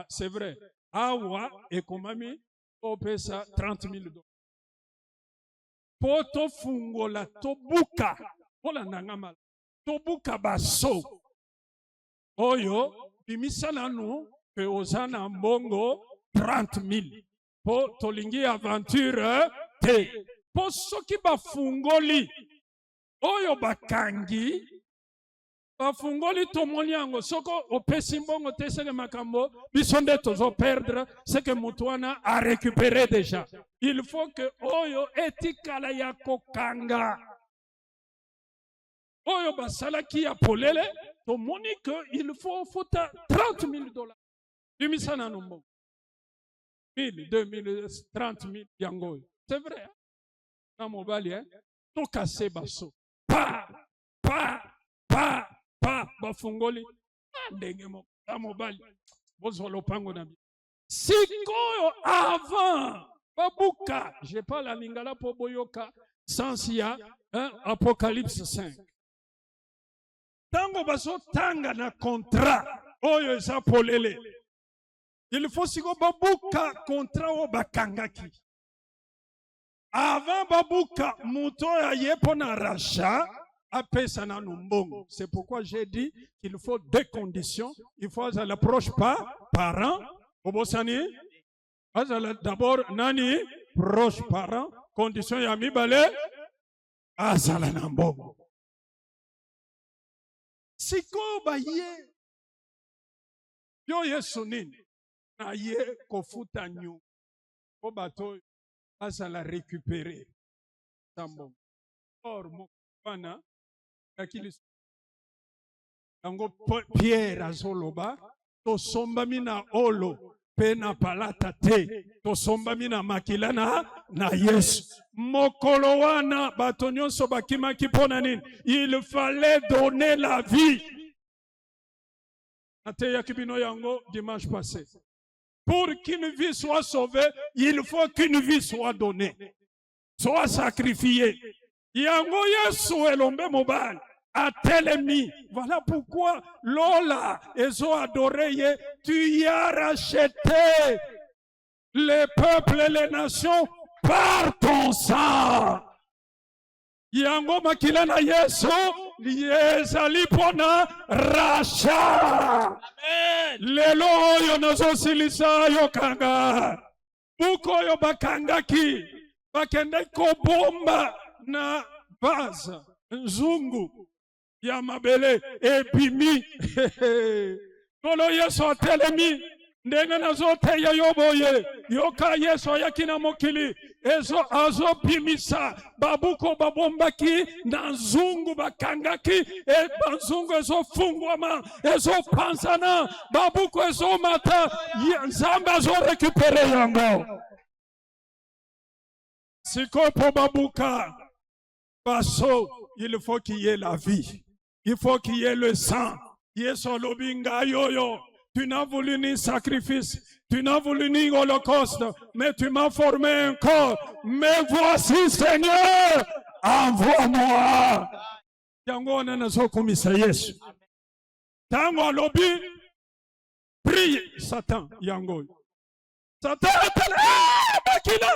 C'est vrai. Awa et Komami, on paye ça 30 000 $. Poto fungola tobuka pola nangamal tobuka baso oyo bimisala nu pe ozana mbongo 30 000 po tolingi aventure te po soki bafungoli oyo bakangi bafungoli tomoni yango soko opesi mbongo te seke makambo biso nde tozo perdre ce que mutu wana a récupéré déjà. Il faut que oyo etikala ya kokanga oyo basalaki ya polele tomoni que il faut futa 30 000 $. Bimisana nombo 1000, 2000, 30 000 yango. C'est vrai. Hein? Na mobali hein. To kase baso. Pa bafungoli ndenge mo mobali bozolo pango na Sikoyo avant babuka, je parle à lingala po boyoka sans ya Apocalypse 5. Tango baso tanga na contrat oyo eza polele. Il faut siko babuka contrat o bakangaki. Avant babuka muto ya yepo na rachat apesa na numbongo. C'est pourquoi j'ai dit qu'il faut deux conditions. Il faut à l'approche pas parent. Obosani d'abord nani proche parent. Condition ya mibale azala na mbongo. Siko baye yo Yesu nini na ye kofuta nyu ko bato azala récupérer tambo or mo bana akili yango Pierre azoloba to somba mina olo pena palata te to somba mina makila na Yesu mokolo wana bato nyonso bakimaki pona nini il fallait donner la vie ate yakibino yango dimanche passé. Pour qu'une vie soit sauvée, il faut qu'une vie soit donnée, soit sacrifiée. Yango Yesu elombe mobile a telemi. Voilà pourquoi Lola ezo adoré ye, tu y as racheté les peuples et les nations par ton sang. Yango makila na Yesu yezali pona rachat. Amen. Lelo oyo nazosilisa yo kanga. Buko yo bakangaki. Bakende kobomba na baza nzungu ya mabele ebimi. Kolo Yesu atelemi. Ndenge nazote ya yoboye. Yoka Yesu yakina mokili. Ezo azo bimisa. Babuko babombaki. Nanzungu bakangaki. E banzungu ezo fungwama. Ezo pansana. Babuko ezo mata. Nzamba ezo récupérer yango. Siko po babuka. Baso. Il faut qu'il y ait la vie. Il faut qu'il y ait le sang. Yeso lobinga yoyo. Tu n'as voulu ni sacrifice, tu n'as voulu ni holocauste, mais tu m'as formé un corps. Mais voici, Seigneur, envoie-moi. Tango nanazo kumisa Yesu. Tango lobi, prie Satan, yango. Satan, bakina,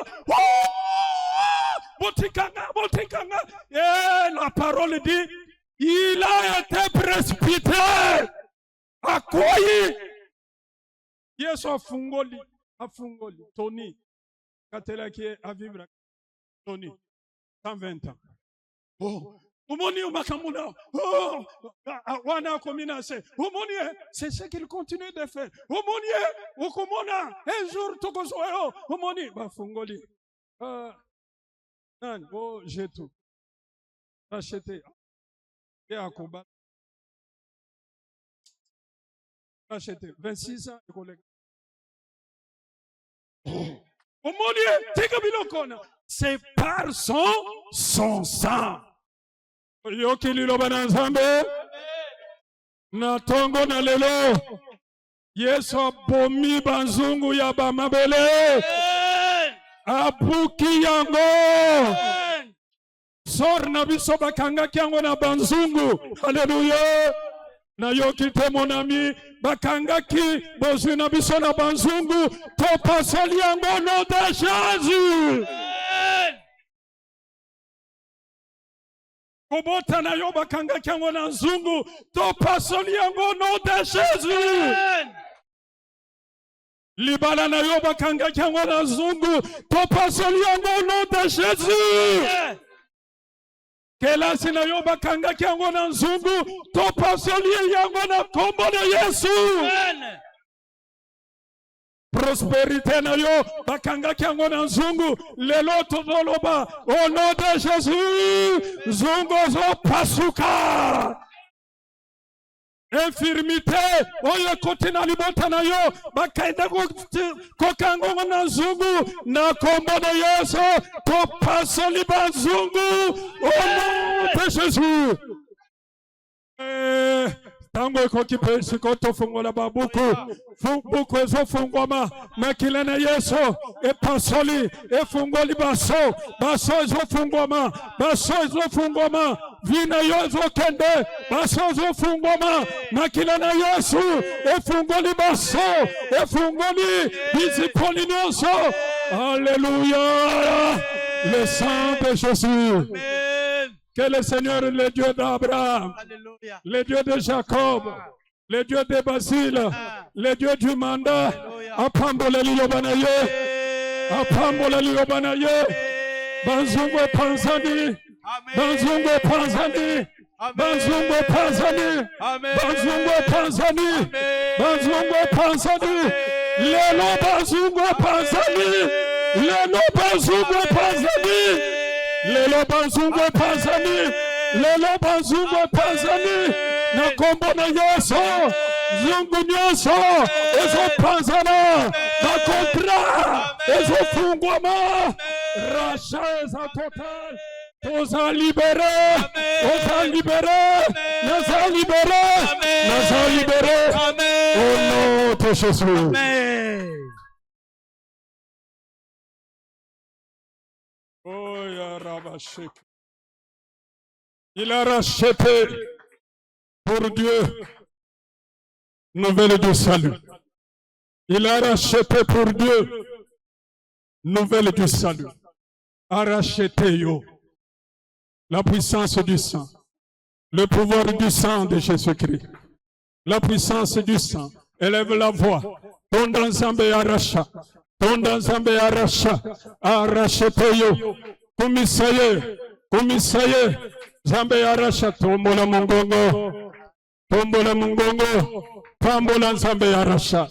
botikanga. Et la parole dit, il a été précipité. Akoyi Yesu afungoli Tony katela ki a vivre Tony 120 ans. Oh umoni umakamuna wana komina se umoni c'est ce qu'il continue de faire. Umoni ukomona un jour tokozoyo umoni bafungoli nan j'ai tout acheté et akoba acheté 26 ans c'est par son sang. Yokililo banazambe na tongo na lelo Yesu abomi banzungu ya bamabele abuki yango sor na biso bakanga kyango na banzungu. Haleluya. Na yokite mon ami bakangaki bozu na biso na banzungu to pasoli yango nom de Jésus. Kobota na yo bakangaki yango na nzungu to pasoli yango nom de Jésus. Libala na yo bakangaki yango na nzungu to pasoli yango nom de Jésus. Kelasi na yo bakangaki yango na nzungu to pasoli yango na kombo na Yesu. Prospérité na yo bakangaki yango na nzungu lelo tozoloba au nom de Jésus nzungu zo pasuka. Infirmité oyo kote na libota na yo bakaenda kokango na nzungu na kombo na Yesu to pasoli banzungu au nom de Jésus. tango ekokipeshi kotofungola babuku buku ezofungwama makila na Yesu epasoli efungoli baso ezofungwama vina yozokende baso ezofungwama makila na Yesu efungoli baso efungoli bizikoli nyonso. Alléluia, le sang de Jésus. Que le Seigneur, le Dieu d'Abraham, le Dieu de Jacob, le Dieu de Basile, le Dieu du mandat, apambole liobanaye, banzungu panzani, lelo banzungu panzani, na kombo na Yesu, zungu nyonso ezo panzana, na kontra ezo fungwama, rasha eza total, toza libere, naza libere, au nom de Jésus. Oh, ya Rabashek. Il a racheté pour Dieu nouvelle du salut. Il a racheté pour Dieu nouvelle du salut. A racheté yo. La puissance du sang. Le pouvoir du sang de Jésus-Christ. La puissance du sang. Élève la voix. Ton ensemble arracha. A racheté yo. Kumisaye. Zambe arasha tombola mungongo. Pambola nzambe arasha.